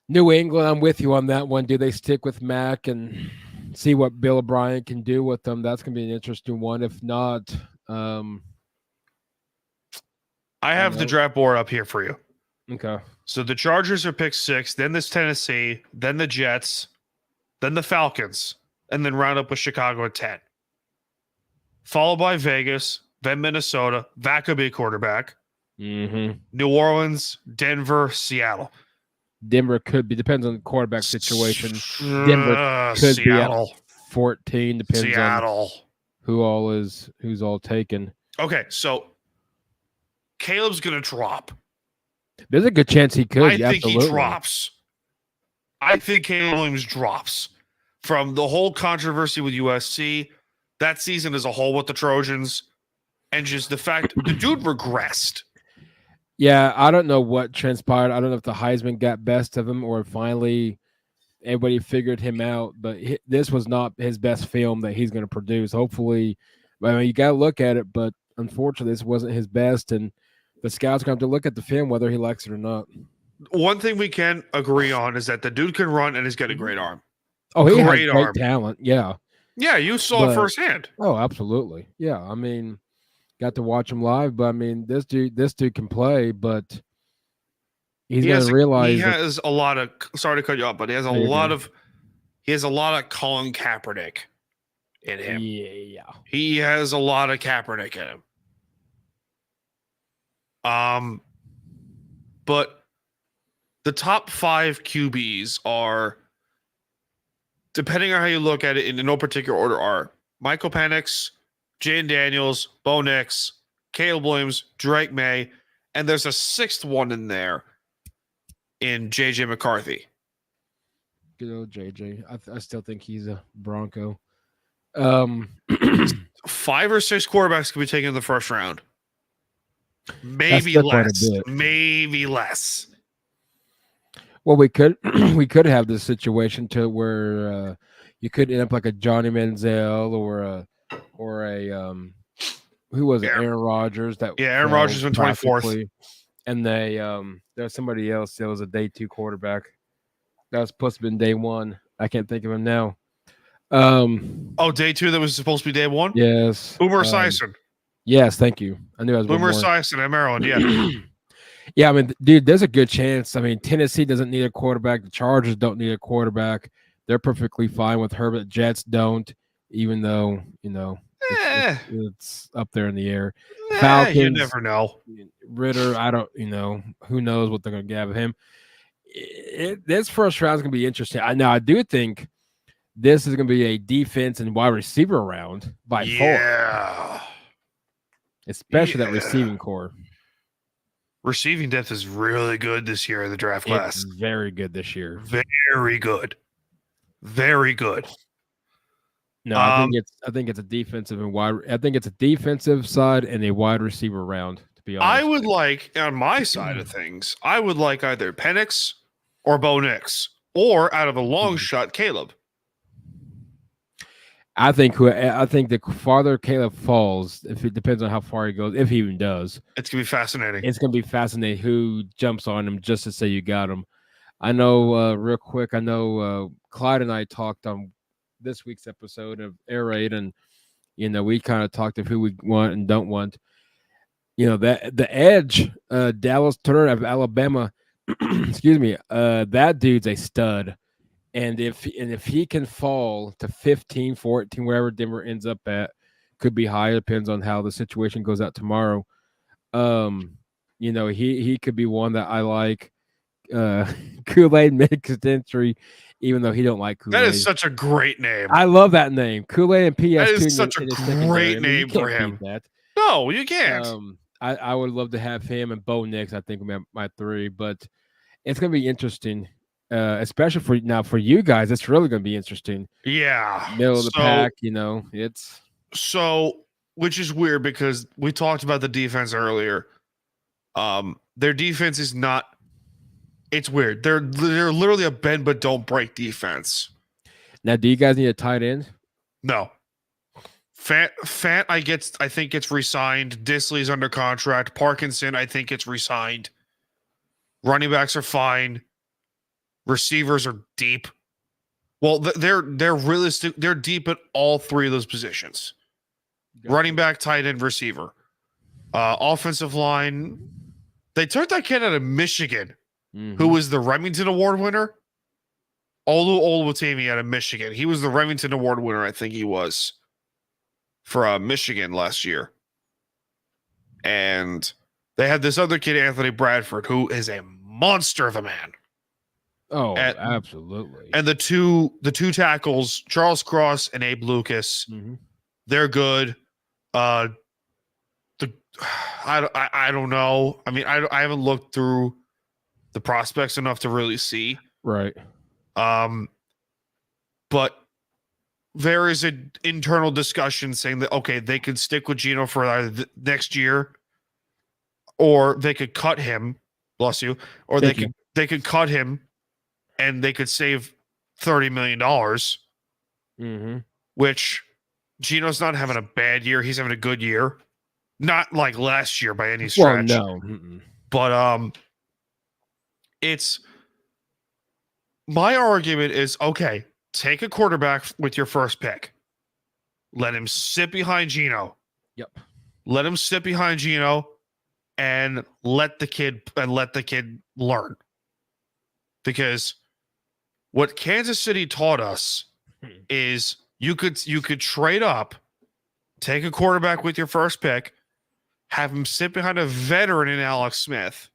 New England, I'm with you on that one. Do they stick with Mac and see what Bill O'Brien can do with them? That's going to be an interesting one. If not, I have the draft board up here for you. Okay. So the Chargers are picked 6, then this Tennessee, then the Jets, then the Falcons, and then round up with Chicago at 10. Followed by Vegas, then Minnesota. That could be a quarterback. Mm-hmm. New Orleans, Denver, Seattle. Denver could be, depends on the quarterback situation. Denver could Seattle. Be at 14, depends Seattle. on who's all taken. Okay, so Caleb's going to drop. There's a good chance he could. I think he drops. I think Caleb Williams drops from the whole controversy with USC, that season as a whole with the Trojans, and just the fact the dude regressed. Yeah, I don't know what transpired. I don't know if the Heisman got best of him or finally everybody figured him out, but this was not his best film that he's going to produce. Hopefully, I mean, you got to look at it, but unfortunately, this wasn't his best, and the scouts are going to have to look at the film whether he likes it or not. One thing we can agree on is that the dude can run and he's got a great arm. Oh, he has great talent. Yeah. Yeah, you saw it firsthand. Oh, absolutely. Yeah, I mean, got to watch him live, but I mean, this dude can play, but he's going to realize he has a lot of. Sorry to cut you off, but he has a lot of Colin Kaepernick in him. Yeah, he has a lot of Kaepernick in him. But the top 5 QBs are, depending on how you look at it, in no particular order, are Michael Penix, Jane Daniels, Bo Nix, Caleb Williams, Drake May, and there's a 6th one in there in JJ McCarthy. Good old JJ. I still think he's a Bronco. 5 or 6 quarterbacks could be taken in the first round. Maybe less. Maybe less. Well, we could have this situation to where you could end up like a Johnny Manziel or a who was it? Aaron Rodgers. Aaron Rodgers went 24th. And there's somebody else that was a day 2 quarterback. That was supposed to have been day 1. I can't think of him now. Day 2 that was supposed to be day 1? Yes. Boomer Esiason. Yes, thank you. I knew I was Boomer Esiason at Maryland, yeah. Yeah, I mean, dude, there's a good chance. I mean, Tennessee doesn't need a quarterback. The Chargers don't need a quarterback. They're perfectly fine with Herbert. Jets don't, even though, it's up there in the air. Falcons, you never know. Ritter, I don't, who knows what they're going to get out of him. This first round is going to be interesting. I do think this is going to be a defense and wide receiver round by far. Especially that receiving core. Receiving depth is really good this year in the draft class. It's very good this year. Very good. Very good. No, I think it's a defensive and wide. I think it's a defensive side and a wide receiver round. To be honest, I would like on my side of things. I would like either Penix or Bo Nix, or out of a long shot, Caleb. I think the farther Caleb falls, if it depends on how far he goes, if he even does, it's gonna be fascinating. It's gonna be fascinating who jumps on him just to say you got him. I know, real quick. I know Clyde and I talked on this week's episode of Air Raid, and we kind of talked of who we want and don't want. That the edge, Dallas Turner of Alabama. Excuse me. That dude's a stud. And if he can fall to 15, 14, wherever Denver ends up at, could be high. Depends on how the situation goes out tomorrow. He could be one that I like. Kool-Aid mixed entry, even though he don't like Kool-Aid. That is such a great name. I love that name, Kool-Aid and PS2. That is such a great name for him. That. No, you can't. I would love to have him and Bo Nix. I think my three, but it's gonna be interesting. Especially for you guys, it's really going to be interesting. Yeah, middle of the pack, it's so, which is weird because we talked about the defense earlier. Their defense is not. It's weird. They're literally a bend but don't break defense. Now, do you guys need a tight end? No. Fant, I think gets re-signed. Disley's under contract. Parkinson, I think gets re-signed. Running backs are fine. Receivers are deep. Well, they're realistic. They're deep at all three of those positions. Gotcha. Running back, tight end, receiver. Offensive line. They took that kid out of Michigan, who was the Remington Award winner. Olu Oluwatimi out of Michigan. He was the Remington Award winner, I think he was, for Michigan last year. And they had this other kid, Anthony Bradford, who is a monster of a man. Oh, absolutely. And the two tackles, Charles Cross and Abe Lucas, they're good. I don't know. I mean, I haven't looked through the prospects enough to really see. Right. But there is an internal discussion saying that, okay, they could stick with Gino for either next year, or they could cut him. Bless you. Or they could cut him and they could save $30 million, which Gino's not having a bad year. He's having a good year. Not like last year by any stretch. Well, no. But it's my argument is, okay, take a quarterback with your first pick. Let him sit behind Gino. Yep. Let him sit behind Gino and let the kid learn. Because what Kansas City taught us is you could trade up, take a quarterback with your first pick, have him sit behind a veteran in Alex Smith,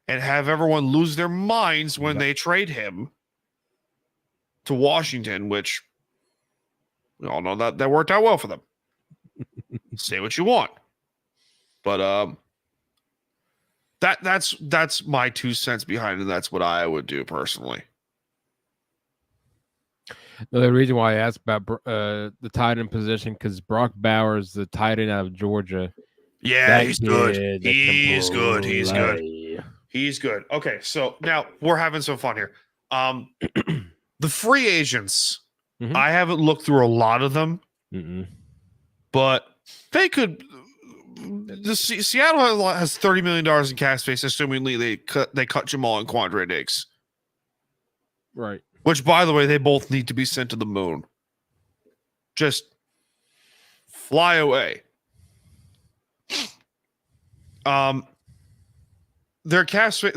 and have everyone lose their minds when they trade him to Washington, which we all know that worked out well for them. Say what you want. But that's my 2 cents behind it. That's what I would do personally. The reason why I asked about the tight end position, because Brock Bowers, the tight end out of Georgia. Yeah, he's good. He's good. He's good. He's good. Okay, so now we're having some fun here. The free agents, I haven't looked through a lot of them, but they could. Seattle has $30 million in cap space, assuming they cut Jamal and Quandre Diggs. Right. Which, by the way, they both need to be sent to the moon. Just fly away. Their cap space.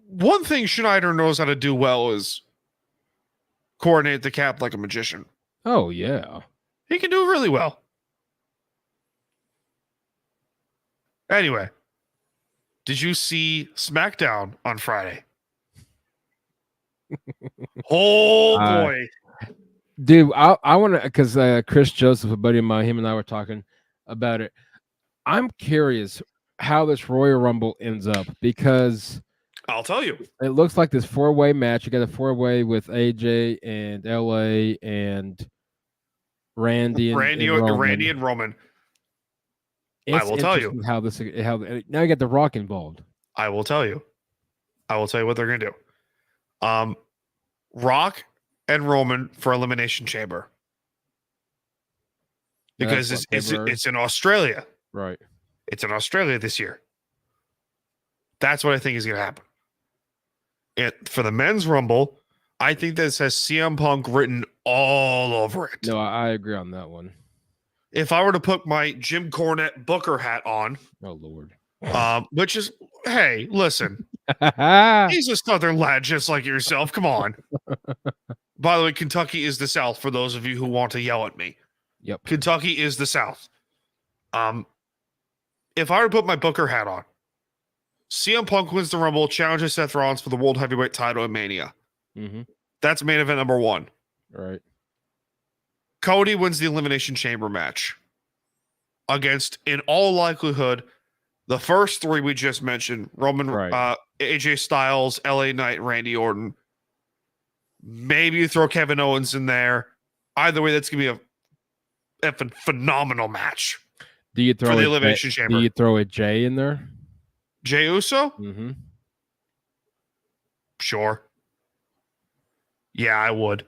One thing Schneider knows how to do well is coordinate the cap like a magician. Oh yeah, he can do it really well. Anyway, did you see SmackDown on Friday? Oh boy, dude! I want to, because Chris Joseph, a buddy of mine, him and I were talking about it. I'm curious how this Royal Rumble ends up, because I'll tell you, it looks like this 4-way match. You got a 4-way with AJ and LA and Randy and Roman. It's I will tell you how now you got The Rock involved. I will tell you what they're gonna do. Rock and Roman for Elimination Chamber, because it's in Australia, right? It's in Australia this year. That's what I think is gonna happen. And for the men's Rumble, I think that says CM Punk written all over it. No, I agree on that one. If I were to put my Jim Cornette Booker hat on, oh Lord, which is, hey, listen, He's a Southern lad just like yourself. Come on. By the way, Kentucky is the South for those of you who want to yell at me. Yep. Kentucky is the South. If I were to put my Booker hat on, CM Punk wins the Rumble, challenges Seth Rollins for the World Heavyweight title in Mania. Mm-hmm. That's main event number 1. All right. Cody wins the Elimination Chamber match against, in all likelihood, the first 3 we just mentioned: Roman, Right. AJ Styles, LA Knight, Randy Orton. Maybe you throw Kevin Owens in there. Either way, that's going to be a effing phenomenal match. Do you throw for the Elimination Chamber? Do you throw a J in there? Jey Uso? Mm-hmm. Sure. Yeah, I would.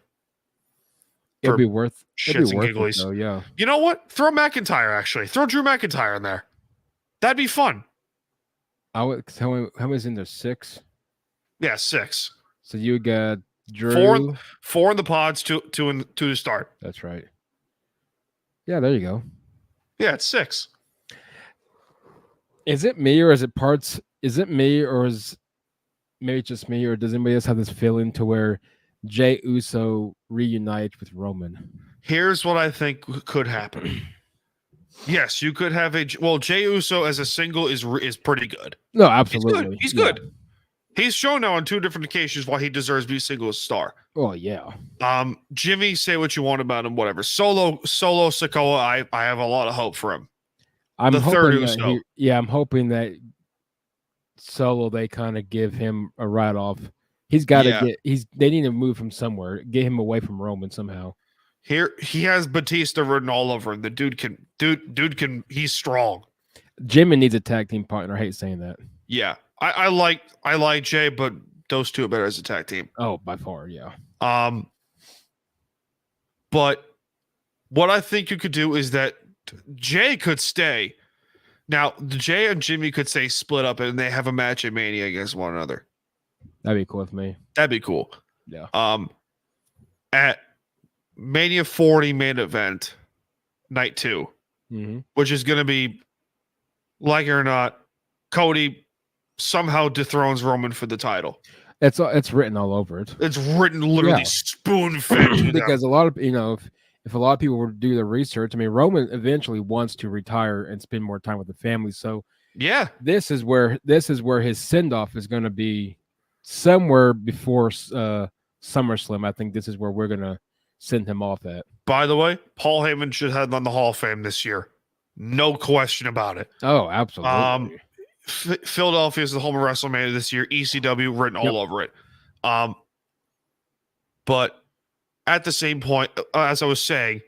It'd be worth Shits and gigglies. Though, yeah. You know what? Throw McIntyre, actually. Throw Drew McIntyre in there. That'd be fun. I would tell him how many's in there? 6. Yeah, 6. So you got Drew. 4 in the pods, 2 to start. That's right. Yeah, there you go. Yeah, it's 6. Is it me or is it parts? Is it me or is maybe just me, or does anybody else have this feeling to where Jey Uso reunites with Roman? Here's what I think could happen. Yes, you could have Jey Uso as a single is pretty good. No, absolutely. He's good. He's shown now on 2 different occasions why he deserves to be single star. Oh yeah. Jimmy, say what you want about him, whatever. Solo Sikoa, I have a lot of hope for him. I'm hoping Uso. I'm hoping that Solo, they kind of give him a write off. He's got to they need to move him somewhere, get him away from Roman somehow. Here he has Batista written all over him. The dude can he's strong. Jimmy needs a tag team partner. I hate saying that. Yeah. I like Jay, but those 2 are better as a tag team. Oh, by far, yeah. But what I think you could do is that Jay could stay. Now, Jay and Jimmy could stay split up and they have a match at Mania against one another. That'd be cool with me. That'd be cool. Yeah. At Mania 40 main event, night 2, which is going to be, like it or not, Cody somehow dethrones Roman for the title. It's written all over it. It's written literally spoon-fed. Because a lot of if a lot of people were to do the research, I mean, Roman eventually wants to retire and spend more time with the family. So yeah, this is where his send-off is going to be somewhere before SummerSlam. I think this is where we're going to send him off at. By the way, Paul Heyman should head on the Hall of Fame this year. No question about it. Oh, absolutely. Philadelphia is the home of WrestleMania this year. ECW written all over it. But at the same point, as I was saying,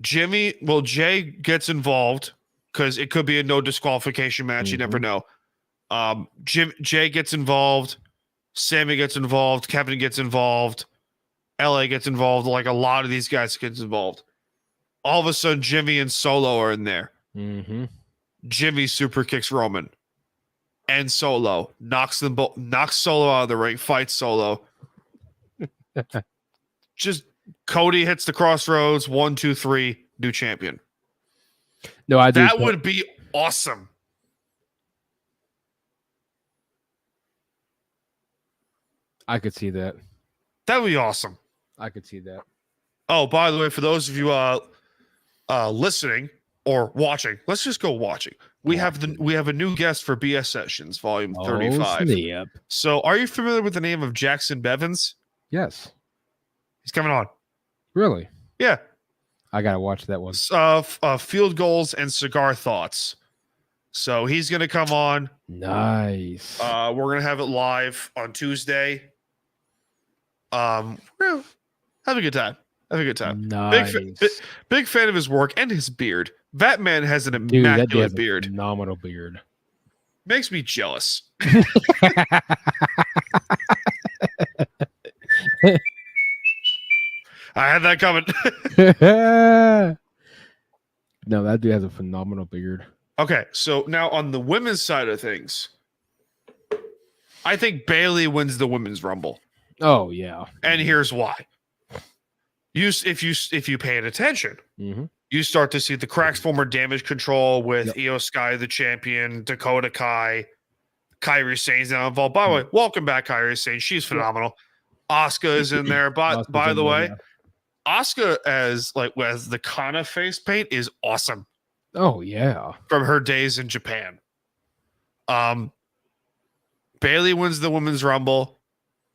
Jay gets involved because it could be a no disqualification match. You never know. Jay gets involved. Sammy gets involved. Kevin gets involved. LA gets involved. Like a lot of these guys gets involved. All of a sudden, Jimmy and Solo are in there. Jimmy super kicks Roman. And Solo knocks Solo out of the ring, fights Solo. Just Cody hits the crossroads, 1, 2, 3, new champion. No, that would be awesome. I could see that. That would be awesome. I could see that. Oh, by the way, for those of you listening or watching, let's just go watching. We have a new guest for BS Sessions, Volume 35. Snap. So, are you familiar with the name of Jackson Bevins? Yes. He's coming on. Really? Yeah. I gotta watch that one. Field Goals and Cigar Thoughts. So he's gonna come on. Nice. We're gonna have it live on Tuesday. We're gonna have a good time. Nice. Big fan of his work and his beard. That man has an immaculate beard. Phenomenal beard. Makes me jealous. I had that coming. No, that dude has a phenomenal beard. Okay, so now on the women's side of things, I think Bayley wins the women's rumble. Oh yeah, and here's why. If you pay attention, you start to see the cracks former Damage Control with Io Sky, the champion, Dakota Kai, Kairi Sane's now involved. By the way, welcome back, Kairi Sane. She's phenomenal. Asuka is in there. But Asuka's by in the there, way, yeah. Asuka as the Kana face paint is awesome Oh yeah. from her days in Japan. Bailey wins the Women's Rumble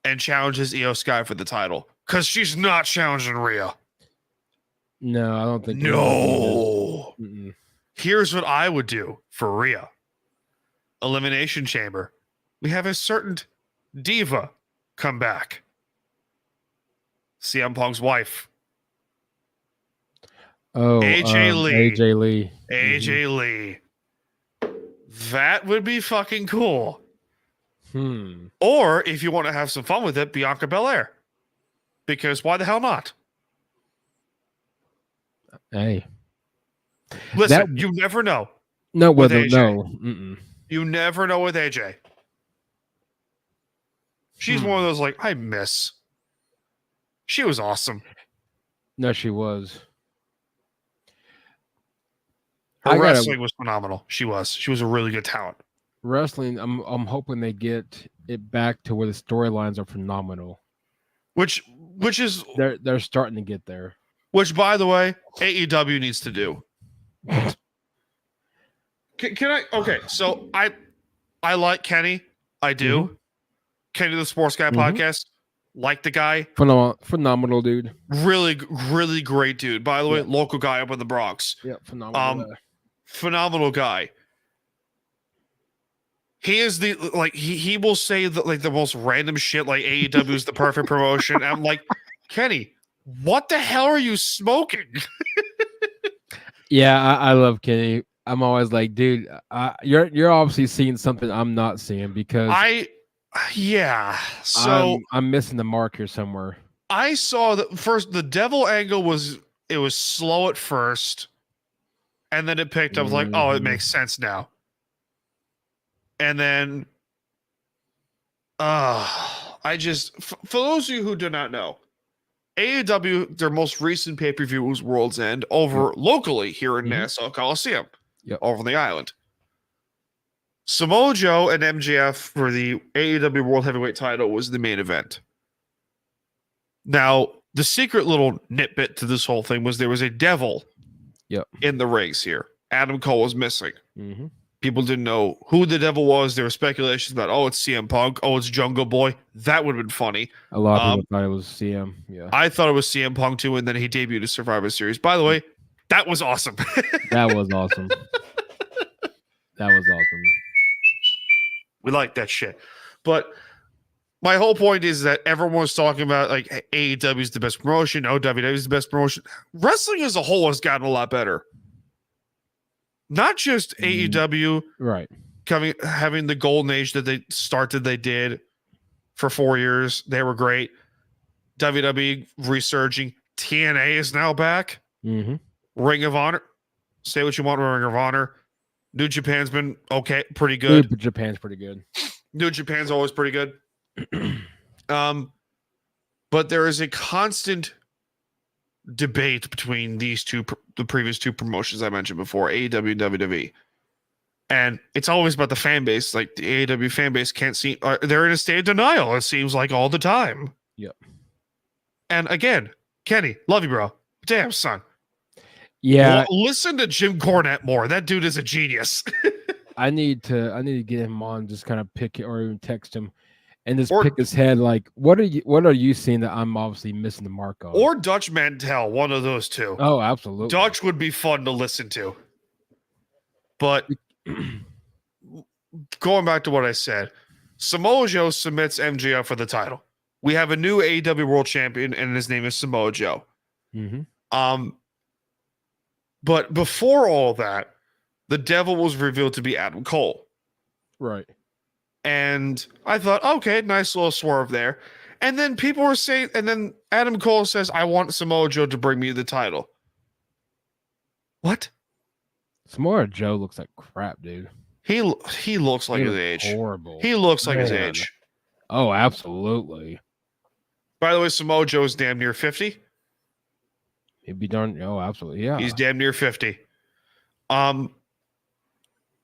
and challenges Io Sky for the title because she's not challenging Rhea. No, I don't think. No. Mm-mm. Here's what I would do for Rhea. Elimination Chamber. We have a certain diva come back. CM Punk's wife. Oh, AJ Lee. AJ Lee. AJ Lee. That would be fucking cool. Or if you want to have some fun with it, Bianca Belair. Because why the hell not? Hey. Listen, you never know. No, with whether AJ. no. Mm-mm. You never know with AJ. She's one of those I miss. She was awesome. No, she was. Her wrestling was phenomenal. She was a really good talent. Wrestling, I'm hoping they get it back to where the storylines are phenomenal. Which is they're starting to get there. Which, by the way, AEW needs to do. Can I? Okay, so I like Kenny. I do. Mm-hmm. Kenny the Sports Guy podcast. Like the guy. Phenomenal dude. Really, really great dude. By the way, local guy up in the Bronx. Yeah, phenomenal. Phenomenal guy. He is he will say the most random shit AEW is the perfect promotion. I'm like, Kenny, what the hell are you smoking? Yeah, I love Kenny. I'm always like, dude, you're obviously seeing something I'm not seeing because So I'm missing the mark here somewhere. I saw that first. The devil angle was slow at first, and then it picked up. I was like, oh, it makes sense now. And then, I just for those of you who do not know, AEW, their most recent pay-per-view was World's End over locally here in Nassau Coliseum, over on the island. Samoa Joe and MJF for the AEW World Heavyweight title was the main event. Now, the secret little nitbit to this whole thing was there was a devil in the rings here. Adam Cole was missing. Mm-hmm. People didn't know who the devil was. There were speculations about, it's CM Punk. Oh, it's Jungle Boy. That would have been funny. A lot of people thought it was CM. Yeah. I thought it was CM Punk too, and then he debuted a Survivor Series. By the way, that was awesome. That was awesome. That was awesome. We like that shit. But my whole point is that everyone's talking about AEW is the best promotion. OWW is the best promotion. Wrestling as a whole has gotten a lot better. Not just AEW, right? Having the golden age that they did for 4 years. They were great. WWE resurging. TNA is now back. Mm-hmm. Ring of Honor. Say what you want, Ring of Honor. New Japan's been pretty good. New Japan's pretty good. New Japan's always pretty good. But there is a constant debate between the previous two promotions I mentioned before, AEW and WWE. And it's always about the fan base. The AEW fan base can't see, they're in a state of denial, it seems like, all the time. Yep. And again, Kenny, love you, bro. Damn, son. Yeah. Listen to Jim Cornette more. That dude is a genius. I need to get him on, just kind of pick it or even text him and just pick his head. What are you seeing that I'm obviously missing the mark on? Or Dutch Mantel, one of those two. Oh, absolutely. Dutch would be fun to listen to. But going back to what I said, Samoa Joe submits MJF for the title. We have a new AEW World Champion, and his name is Samoa Joe. Mm-hmm. But before all that, the devil was revealed to be Adam Cole. Right. And I thought, okay, nice little swerve there. And then people were saying, and then Adam Cole says, I want Samoa Joe to bring me the title. What? Samoa Joe looks like crap, dude. He looks like his age. Horrible. He looks like his age. Oh, absolutely. By the way, Samoa Joe is damn near 50. He'd be done. Oh, absolutely. Yeah. He's damn near 50.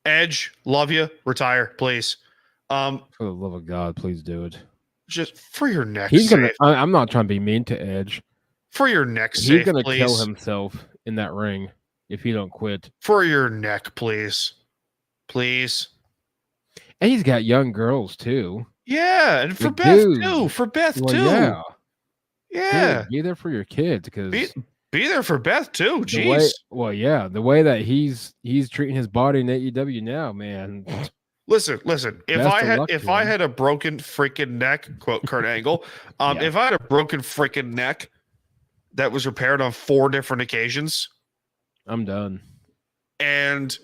Edge, love you. Retire, please. For the love of God, please do it. Just for your neck He's sake. I'm not trying to be mean to Edge. For your neck He's sake, gonna please. kill himself in that ring if he don't quit. For your neck, please. Please. And he's got young girls too. Yeah, and for Like, Beth dude. too. For Beth Well, too. yeah. Yeah. Dude, be there for your kids because Be there for Beth too. the way, Jeez. the way that he's treating his body in AEW now, man. Listen. If Best of luck if to I him. had a broken freaking neck, quote Kurt Angle, Yeah. if I had a broken freaking neck that was repaired on 4 different occasions, I'm done. and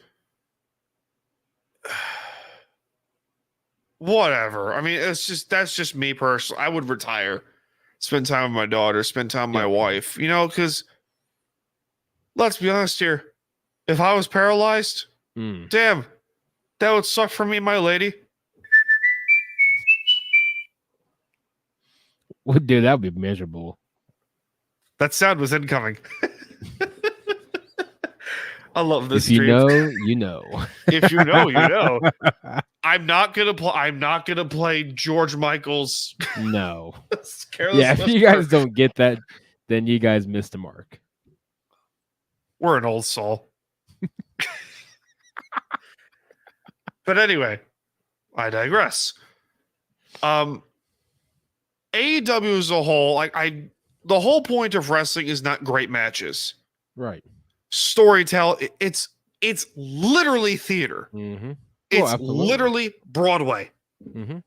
whatever. I mean, that's just me personally. I would retire, spend time with my daughter, spend time with my wife. You know, because let's be honest here. If I was paralyzed, damn, that would suck for me, my lady. Well, dude, that would be miserable. That sound was incoming. I love this. If you know, you know. If you know, you know. I'm not gonna play George Michael's. No. Careless Yeah, if you Whisper. guys don't get that, then you guys missed the mark. We're an old soul. But anyway, I digress. AEW as a whole, the whole point of wrestling is not great matches. Right. Storytelling, it's literally theater. Mm-hmm. It's literally Broadway. Mm-hmm.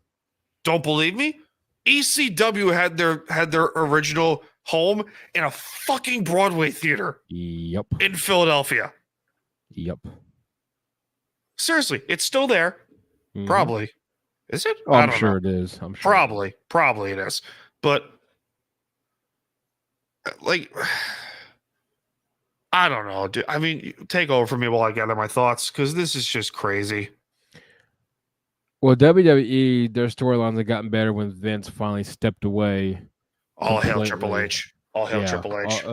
Don't believe me? ECW had their original home in a fucking Broadway theater. Yep. In Philadelphia. Yep. Seriously, it's still there. Mm-hmm. Probably. Is it? Oh, I'm sure it is. I'm sure. Probably it is. But like, I don't know, dude. I mean, take over from me while I gather my thoughts, because this is just crazy. Well, WWE, their storylines have gotten better when Vince finally stepped away. All hail Triple H. All hail Triple H.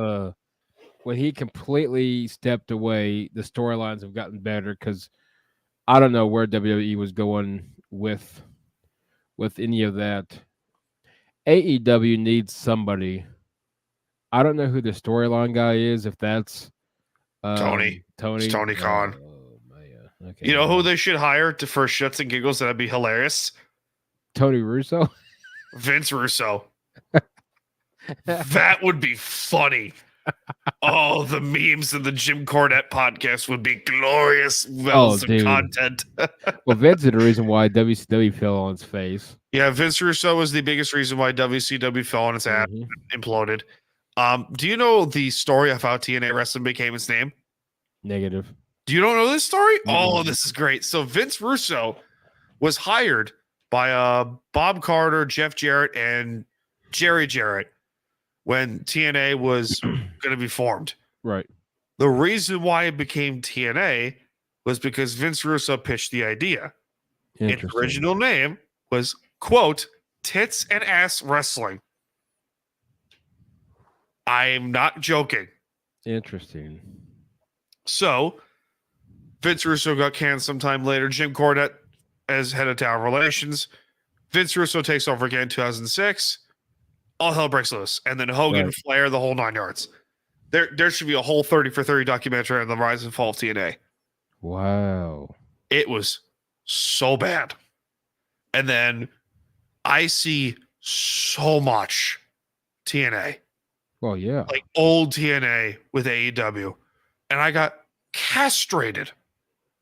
When he completely stepped away, the storylines have gotten better because I don't know where WWE was going with any of that. AEW needs somebody. I don't know who the storyline guy is. If that's Tony. It's Tony Khan. Oh man. Okay. You know who they should hire for shits and giggles? That'd be hilarious. Tony Russo. Vince Russo. That would be funny. Oh, the memes in the Jim Cornette podcast would be glorious wells of content. Well, Vince is the reason why WCW fell on its face. Yeah, Vince Russo was the biggest reason why WCW fell on its ass and imploded. Do you know the story of how TNA Wrestling became its name? Negative. Do you don't know this story? Oh, this is great. So Vince Russo was hired by Bob Carter, Jeff Jarrett, and Jerry Jarrett when TNA was going to be formed. Right. The reason why it became TNA was because Vince Russo pitched the idea. Its original name was, quote, Tits and Ass Wrestling. I'm not joking. Interesting. So, Vince Russo got canned sometime later. Jim Cornette as head of talent relations. Vince Russo takes over again in 2006. All hell breaks loose. And then Hogan, Flair, the whole 9 yards. There should be a whole 30 for 30 documentary on the rise and fall of TNA. Wow. It was so bad. And then I see so much TNA. Well, yeah. Like old TNA with AEW. And I got castrated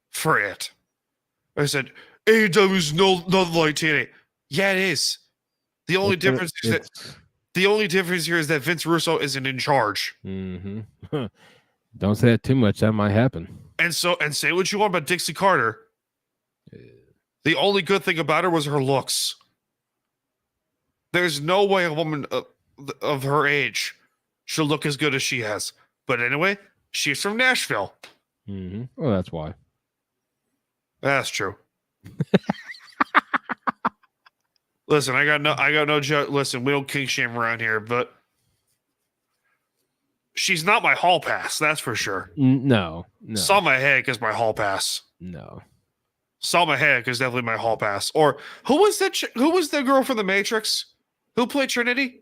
for it. I said, AEW is nothing like TNA. Yeah, it is. The only difference here is that Vince Russo isn't in charge. Mm-hmm. Don't say that too much. That might happen. And say what you want about Dixie Carter. The only good thing about her was her looks. There's no way a woman of her age should look as good as she has. But anyway, she's from Nashville. Mm-hmm. Well, that's why. That's true. Listen, I got no joke. Listen, we don't kink shame around here, but she's not my hall pass. That's for sure. No. Saw my head because my hall pass. No. Salma Hayek is definitely my hall pass. Or who was that? Who was the girl from The Matrix? Who played Trinity?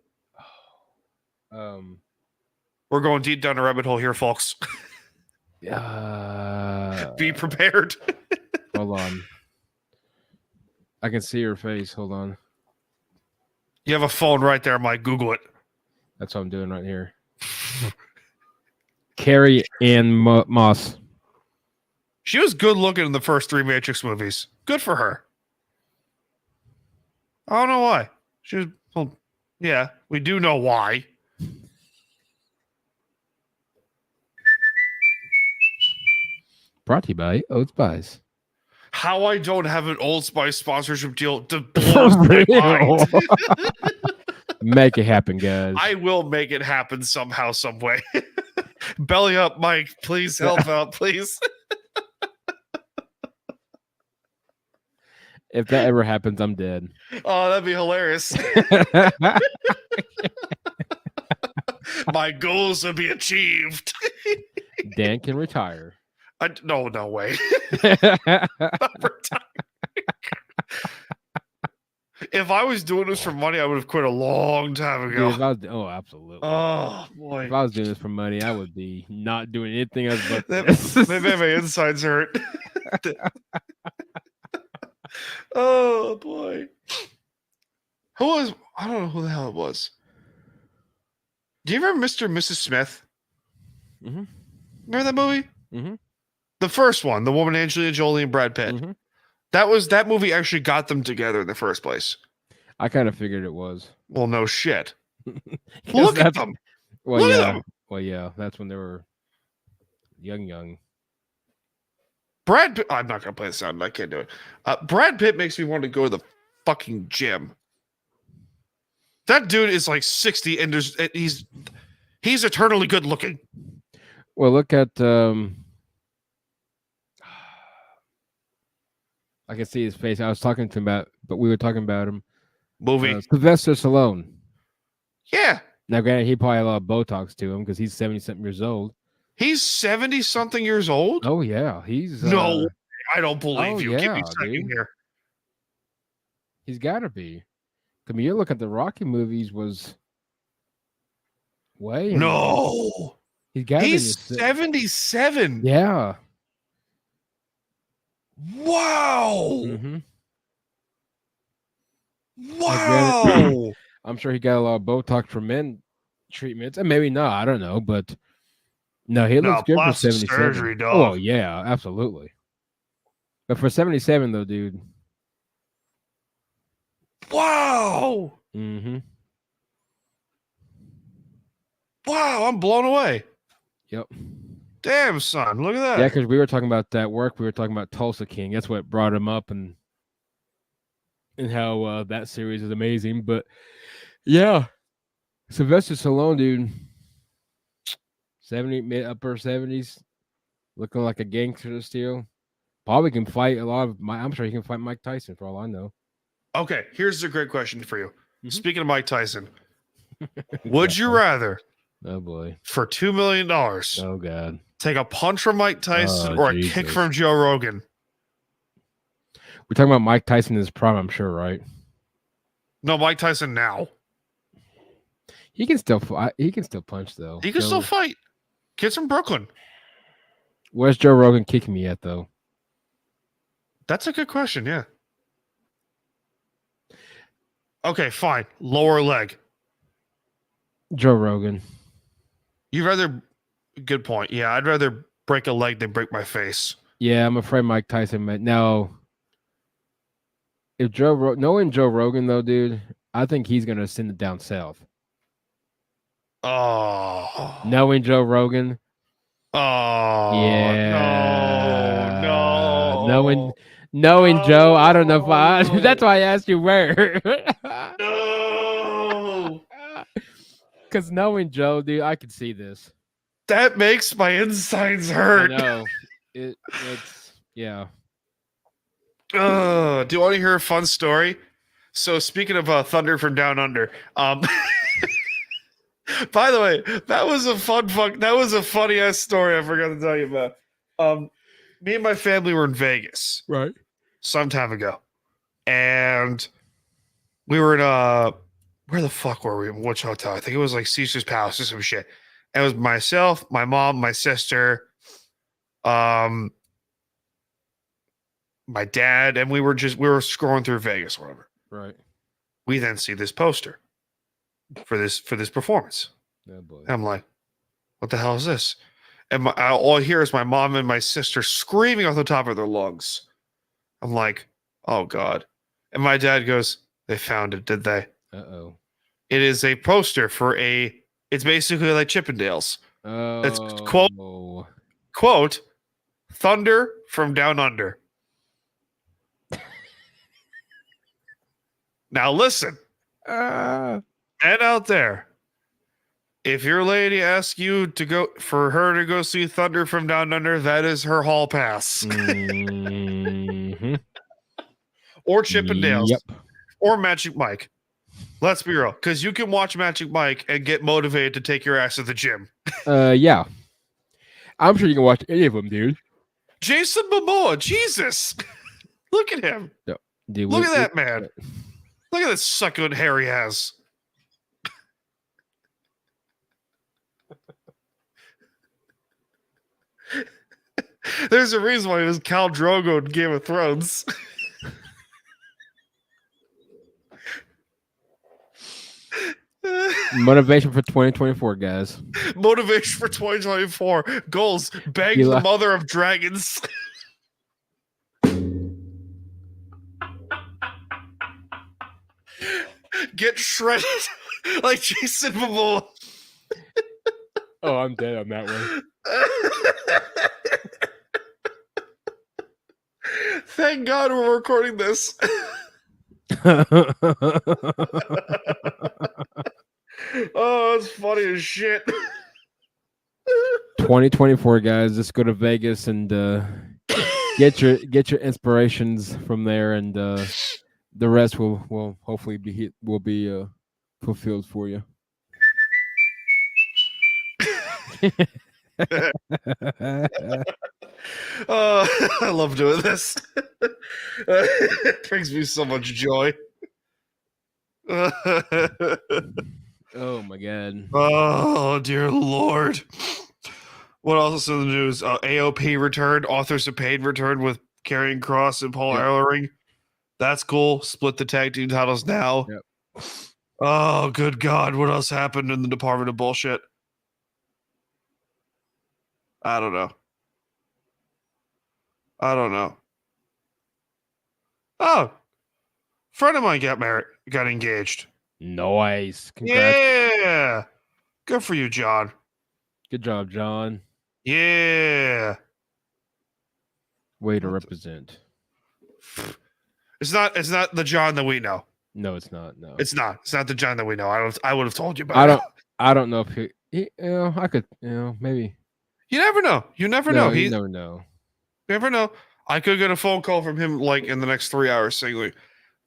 We're going deep down a rabbit hole here, folks. Be prepared. Hold on. I can see her face. Hold on. You have a phone right there, Mike. Google it. That's what I'm doing right here. Carrie Ann Moss. She was good looking in the first 3 Matrix movies. Good for her. I don't know why. She was, well, yeah, we do know why. Brought to you by Old Spice. How I don't have an Old Spice sponsorship deal blows my mind. Make it happen, guys. I will make it happen somehow, some way. Belly up, Mike. Please help out, please. If that ever happens, I'm dead. Oh, that'd be hilarious. My goals will be achieved. Dan can retire. No way. If I was doing this for money, I would have quit a long time ago. Dude, absolutely. Oh boy! If I was doing this for money, I would be not doing anything else but maybe my insides hurt. Oh boy! Who was? I don't know who the hell it was. Do you remember Mr. and Mrs. Smith? Mm-hmm. Remember that movie? Mm-hmm. The first one, the woman Angelina Jolie and Brad Pitt. Mm-hmm. That movie actually got them together in the first place. I kind of figured it was. Well, no shit. Look at them. Well, Look yeah. at them. Well, yeah. That's when they were young. Brad Pitt, I'm not going to play the sound. I can't do it. Brad Pitt makes me want to go to the fucking gym. That dude is like 60 and he's eternally good looking. Well, look at I can see his face. I was talking to him but we were talking about him. Movie. Sylvester Stallone. Yeah. Now, granted, he probably had a lot of Botox to him because he's 70-something years old. He's 70-something years old? Oh, yeah. He's no, I don't believe you. Yeah, Give me a second dude. here. He's got to be. I mean, you look at the Rocky movies was way. No. He's 77. Yeah. Wow. Mm-hmm. Wow. I'm sure he got a lot of Botox for men treatments, and maybe not. I don't know, but no, he looks good for 77. Surgery, dog. Oh yeah, absolutely. But for 77, though, dude. Wow. Mm-hmm. Wow, I'm blown away. Yep. Damn, son, look at that. Yeah, because we were talking about that work. We were talking about Tulsa King. That's what brought him up, and how that series is amazing. But yeah, Sylvester Stallone, dude, 70 upper 70s, looking like a gangster still. Probably can fight a lot of. I'm sure he can fight Mike Tyson for all I know. Okay, here's a great question for you. Mm-hmm. Speaking of Mike Tyson, would you rather? Oh boy, for $2 million. Oh god, take a punch from Mike Tyson or Jesus. a kick from Joe Rogan? We're talking about Mike Tyson in his prime, I'm sure, right? No, Mike Tyson now. He can still fight. He can still punch though. He can still fight. Kid's from Brooklyn. Where's Joe Rogan kicking me at though? That's a good question. Yeah. Okay, fine. Lower leg. Joe Rogan. You'd rather. Good point. Yeah, I'd rather break a leg than break my face. Yeah, I'm afraid Mike Tyson might. No. If knowing Joe Rogan though, dude, I think he's gonna send it down south. Oh. Knowing Joe Rogan. Oh. Yeah. No. Knowing Joe, I don't know if I. That's why I asked you where. No. Because knowing Joe, dude, I could see this. That makes my insides hurt. I know. It's yeah. Do you want to hear a fun story? So speaking of Thunder from Down Under, by the way, that was a funny ass story I forgot to tell you about. Me and my family were in Vegas. Right. some time ago, and we were in where the fuck were we? Which hotel? I think it was like Caesar's Palace or some shit. And it was myself, my mom, my sister, my dad, and we were scrolling through Vegas or whatever. Right. We then see this poster for this performance. Oh boy. And I'm like, what the hell is this? And all I hear is my mom and my sister screaming off the top of their lungs. I'm like, oh God. And my dad goes, they found it, did they? Uh-oh. It is a poster for it's basically like Chippendales. Oh. It's quote, Thunder from Down Under. Now listen, men out there, if your lady asks you for her to go see Thunder from Down Under, that is her hall pass. Mm-hmm. Or Chippendales. Yep. Or Magic Mike. Let's be real, because you can watch Magic Mike and get motivated to take your ass to the gym. Yeah. I'm sure you can watch any of them, dude. Jason Momoa, Jesus. Look at him. Yep. Dude, Look at that man. Look at that succulent hair he has. There's a reason why he was Khal Drogo in Game of Thrones. Motivation for 2024, guys. Motivation for 2024. Goals. Bang the mother of dragons. Get shredded like Jason Momoa. Oh, I'm dead on that one. Thank God we're recording this. Oh, it's funny as shit. 2024, guys. Just go to Vegas and get your inspirations from there, and the rest will hopefully be fulfilled for you. I love doing this. It brings me so much joy. Oh my God. Oh dear Lord. What else is in the news? AOP returned. Authors of Pain returned with Karrion Kross and Paul Ellering. That's cool. Split the tag team titles now. Yep. Oh, good God. What else happened in the Department of Bullshit? I don't know. Oh, friend of mine got engaged. Nice. Congrats. Yeah. Good for you, John. Good job, John. Yeah. Way to represent. It's not the John that we know. No, it's not. No. It's not the John that we know. I would have told you, but I don't know if I could, maybe. You never know. You never know. You never know. You never know. I could get a phone call from him like in the next 3 hours saying, like,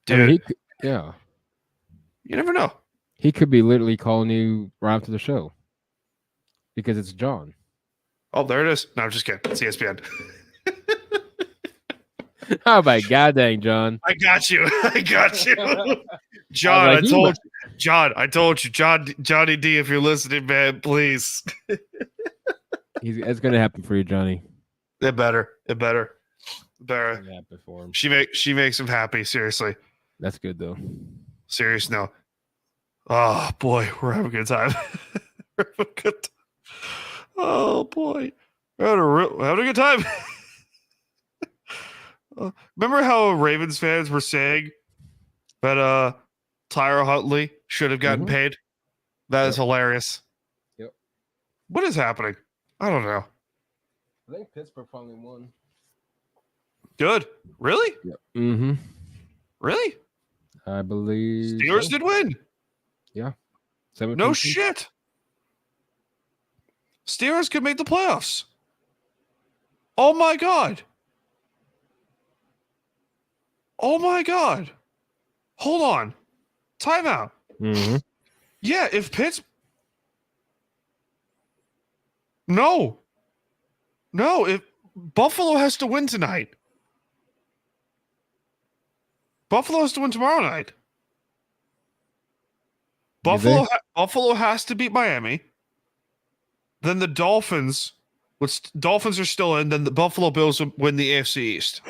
dude, I mean, yeah. You never know. He could be literally calling you right after the show because it's John. Oh, there it is. No, I'm just kidding. It's ESPN. Oh my God, dang, John! I got you. John. I told you, Johnny D. If you're listening, man, please. It's gonna happen for you, Johnny. It better. Happen for him. She makes him happy. Seriously. That's good though. Serious no. Oh boy, we're having a good time. Oh boy, we're having a good time. Remember how Ravens fans were saying that Tyra Huntley should have gotten paid? That is hilarious. Yep. What is happening? I don't know. I think Pittsburgh finally won. Good. Really? Yep. Mm-hmm. Really? I believe Steelers did win. Yeah. No shit. Steelers could make the playoffs. Oh my God. Hold on. Timeout. Mm-hmm. Yeah, if No, if Buffalo has to win tonight. Buffalo's doing tomorrow night. Do they? Buffalo has to beat Miami. Then the Dolphins, which Dolphins are still in. Then the Buffalo Bills win the AFC East.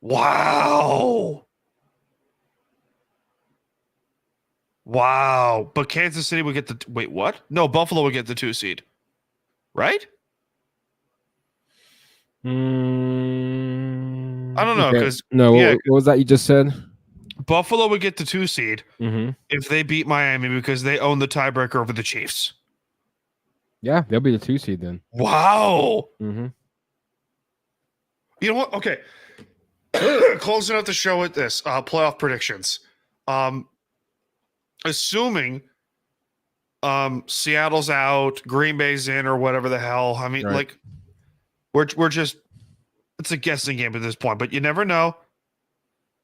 Wow. Wow. But Kansas City would get the wait, what? No, Buffalo would get the 2 seed. Right? I don't know, because no, yeah, what was that you just said? Buffalo would get the 2 seed Mm-hmm. if they beat Miami because they own the tiebreaker over the Chiefs. Yeah, they'll be the 2 seed then. Wow. Mm-hmm. You know what? Okay. Closing out the show with this playoff predictions. Assuming Seattle's out, Green Bay's in, or whatever the hell. I mean, Right. like we're just it's a guessing game at this point, but you never know.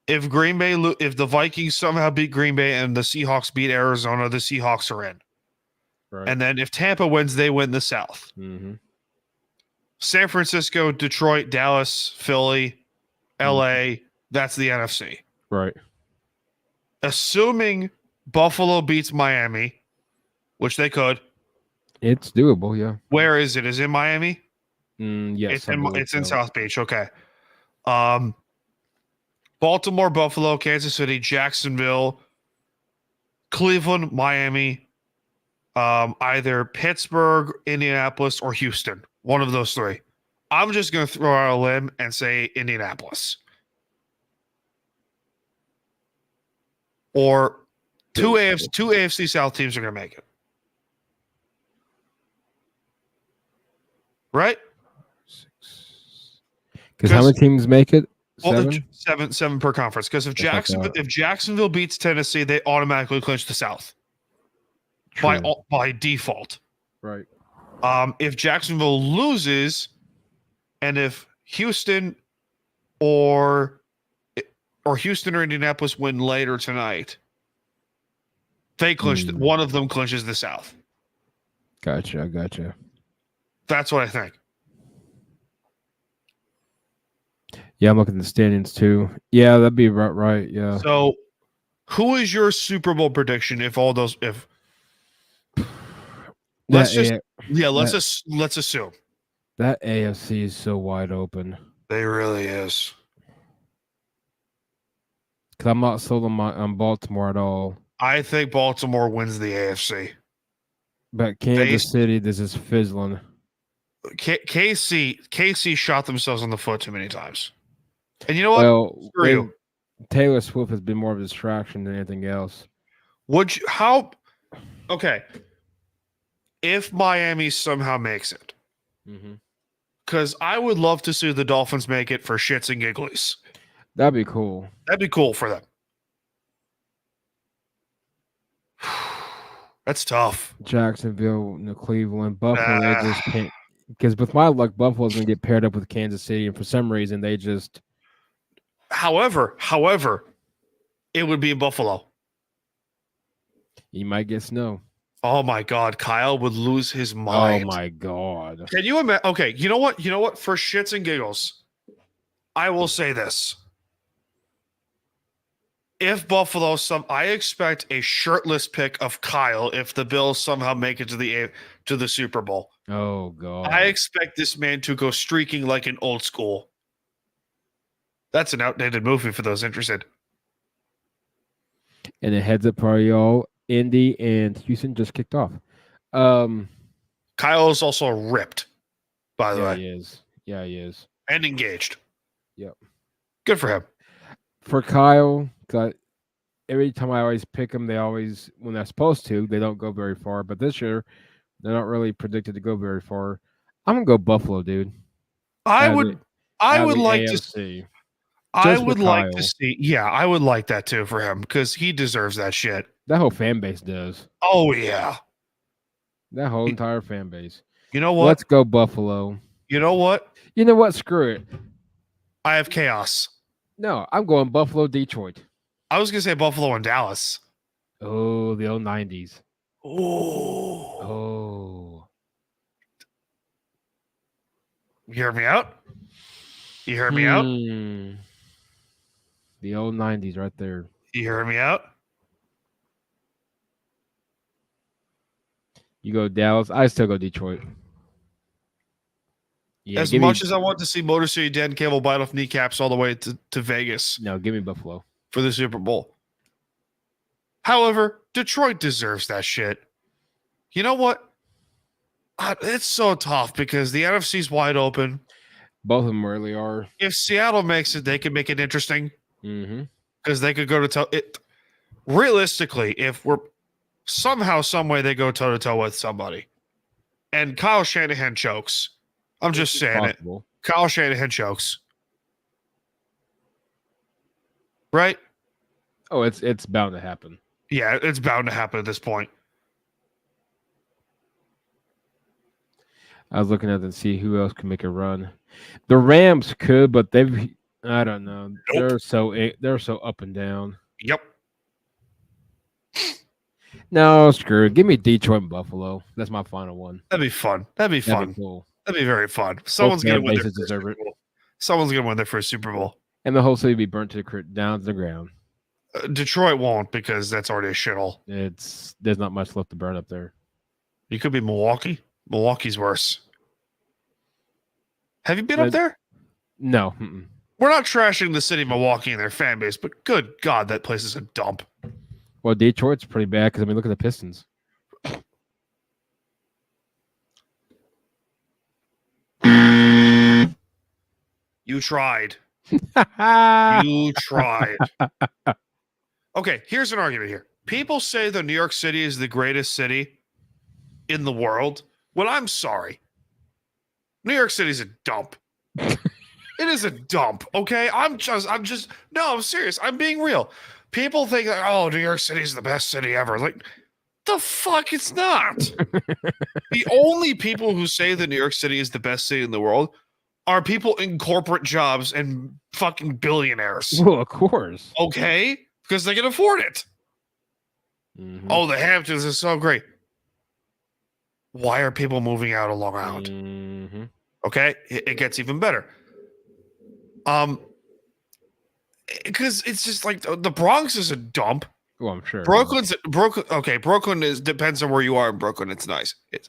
If if the Vikings somehow beat Green Bay and the Seahawks beat Arizona, the Seahawks are in. Right. And then if Tampa wins, they win the South. Mm-hmm. San Francisco, Detroit, Dallas, Philly, LA, that's the NFC. Right. Assuming Buffalo beats Miami, which they could. It's doable, yeah. Where is it? Is it in Miami? Yes. It's in South Beach. Okay. Baltimore, Buffalo, Kansas City, Jacksonville, Cleveland, Miami, either Pittsburgh, Indianapolis, or Houston. One of those three. I'm just going to throw out a limb and say Indianapolis. Or two AFC South teams are going to make it. Right? Because how many teams make it? Seven per conference. Because if Jacksonville beats Tennessee, they automatically clinch the South by default. Right. If Jacksonville loses, and if Houston or Houston or Indianapolis win later tonight, they clinch. One of them clinches the South. Gotcha. That's what I think. Yeah, I'm looking at the standings too. Yeah, that'd be right. Yeah. So, who is your Super Bowl prediction? Let's assume that AFC is so wide open. They really is. Because I'm not sold on Baltimore at all. I think Baltimore wins the AFC. But Kansas City, this is fizzling. KC shot themselves in the foot too many times. And you know what? Well, Screw you. Taylor Swift has been more of a distraction than anything else. Okay. If Miami somehow makes it, because I would love to see the Dolphins make it for shits and gigglies. That'd be cool. That'd be cool for them. That's tough. Jacksonville, Cleveland, Buffalo, they just can't. Because with my luck, Buffalo's going to get paired up with Kansas City, and for some reason, they just. However, it would be in Buffalo. You might get snow. Oh my God, Kyle would lose his mind. Oh my God. Can you imagine? Okay, you know what? For shits and giggles, I will say this. If Buffalo I expect a shirtless pic of Kyle if the Bills somehow make it to the Super Bowl. Oh God. I expect this man to go streaking like an old school. That's an outdated movie for those interested. And a heads up for y'all, Indy and Houston just kicked off. Kyle is also ripped, by the way. He is. Yeah, he is. And engaged. Yep. Good for him. For Kyle, every time I always pick them, when they're supposed to, they don't go very far. But this year, they're not really predicted to go very far. I'm gonna go Buffalo, dude. I would like to see. I would like to see. Yeah, I would like that too for him because he deserves that shit. That whole fan base does. Oh yeah. That whole entire fan base. You know what? Let's go Buffalo. You know what? Screw it. I have chaos. No, I'm going Buffalo, Detroit. I was gonna say Buffalo and Dallas. Oh, the old 90s. Oh. You hear me out? The old 90s right there. You hear me out? You go Dallas. I still go Detroit. Yeah, As much as I want to see Motor City Dan Campbell bite off kneecaps all the way to Vegas No, give me Buffalo. for the Super Bowl. However, Detroit deserves that shit. You know what? It's so tough because the NFC's wide open. Both of them really are. If Seattle makes it, they can make it interesting Mm-hmm. because they could go to it. Realistically, if we're somehow, some way they go toe to toe with somebody, and Kyle Shanahan chokes, I'm just saying it. Kyle Shanahan chokes, right? Oh, it's bound to happen. Yeah, it's bound to happen at this point. I was looking at it to see who else can make a run. The Rams could, but I don't know. Nope. They're so up and down. Yep. No, screw it. Give me Detroit and Buffalo. That's my final one. That'd be fun. That'd be fun. Cool. That'd be very fun. Someone's gonna win. Deserve it. Someone's gonna win their first Super Bowl. And the whole city be burnt down to the ground. Detroit won't because that's already a shithole. There's not much left to burn up there. You could be Milwaukee. Milwaukee's worse. Have you been up there? No. Mm-mm. We're not trashing the city of Milwaukee and their fan base, but good God, that place is a dump. Well, Detroit's pretty bad because look at the Pistons. You tried. You tried. Okay, here's an argument here. People say that New York City is the greatest city in the world. Well, I'm sorry. New York City's a dump. It is a dump, okay? I'm serious. I'm being real. People think, like, oh, New York City is the best city ever. Like, the fuck, it's not. The only people who say that New York City is the best city in the world are people in corporate jobs and fucking billionaires. Well, of course. Okay? Because they can afford it. Mm-hmm. Oh, the Hamptons is so great. Why are people moving out of Long Island? Mm-hmm. Okay? It gets even better. Because it's just like the Bronx is a dump. Well, I'm sure. Brooklyn. Okay, Brooklyn depends on where you are in Brooklyn. It's nice. It's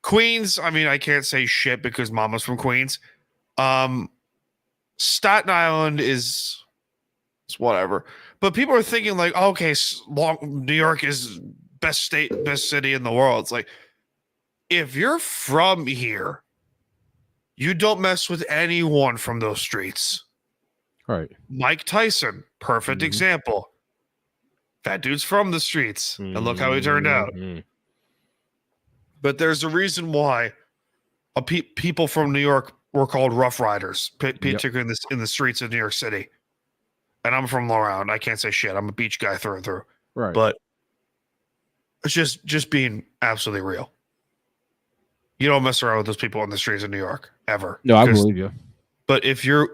Queens. I mean, I can't say shit because Mama's from Queens. Staten Island is whatever. But people are thinking like, okay, New York is best city in the world. It's like, if you're from here, you don't mess with anyone from those streets. Right. Mike Tyson, perfect example. That dude's from the streets, and look how he turned out. But there's a reason why people from New York were called Rough Riders, particularly in the streets of New York City. And I'm from Long Island. I can't say shit. I'm a beach guy through and through. Right. But it's just being absolutely real. You don't mess around with those people on the streets of New York ever. No, I believe you. But if you're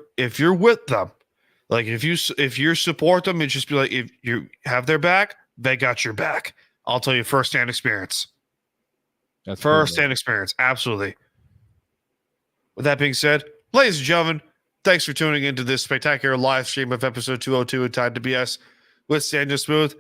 with them, like if you support them and just be like, if you have their back, they got your back. I'll tell you firsthand experience. That's firsthand experience. Absolutely. With that being said, ladies and gentlemen, thanks for tuning into this spectacular live stream of episode 202 of Time to BS with Staniel Smooth.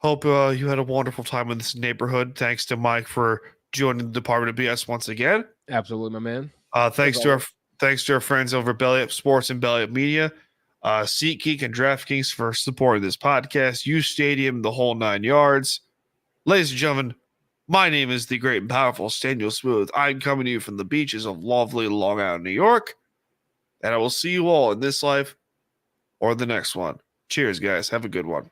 Hope you had a wonderful time in this neighborhood. Thanks to Mike for joining the Department of BS once again. Absolutely, my man. Thanks to our friends over at Belly Up Sports and Belly Up Media, SeatGeek and DraftKings for supporting this podcast. U Stadium, the whole 9 yards. Ladies and gentlemen, my name is the great and powerful Staniel Smooth. I'm coming to you from the beaches of lovely Long Island, New York, and I will see you all in this life or the next one. Cheers, guys. Have a good one.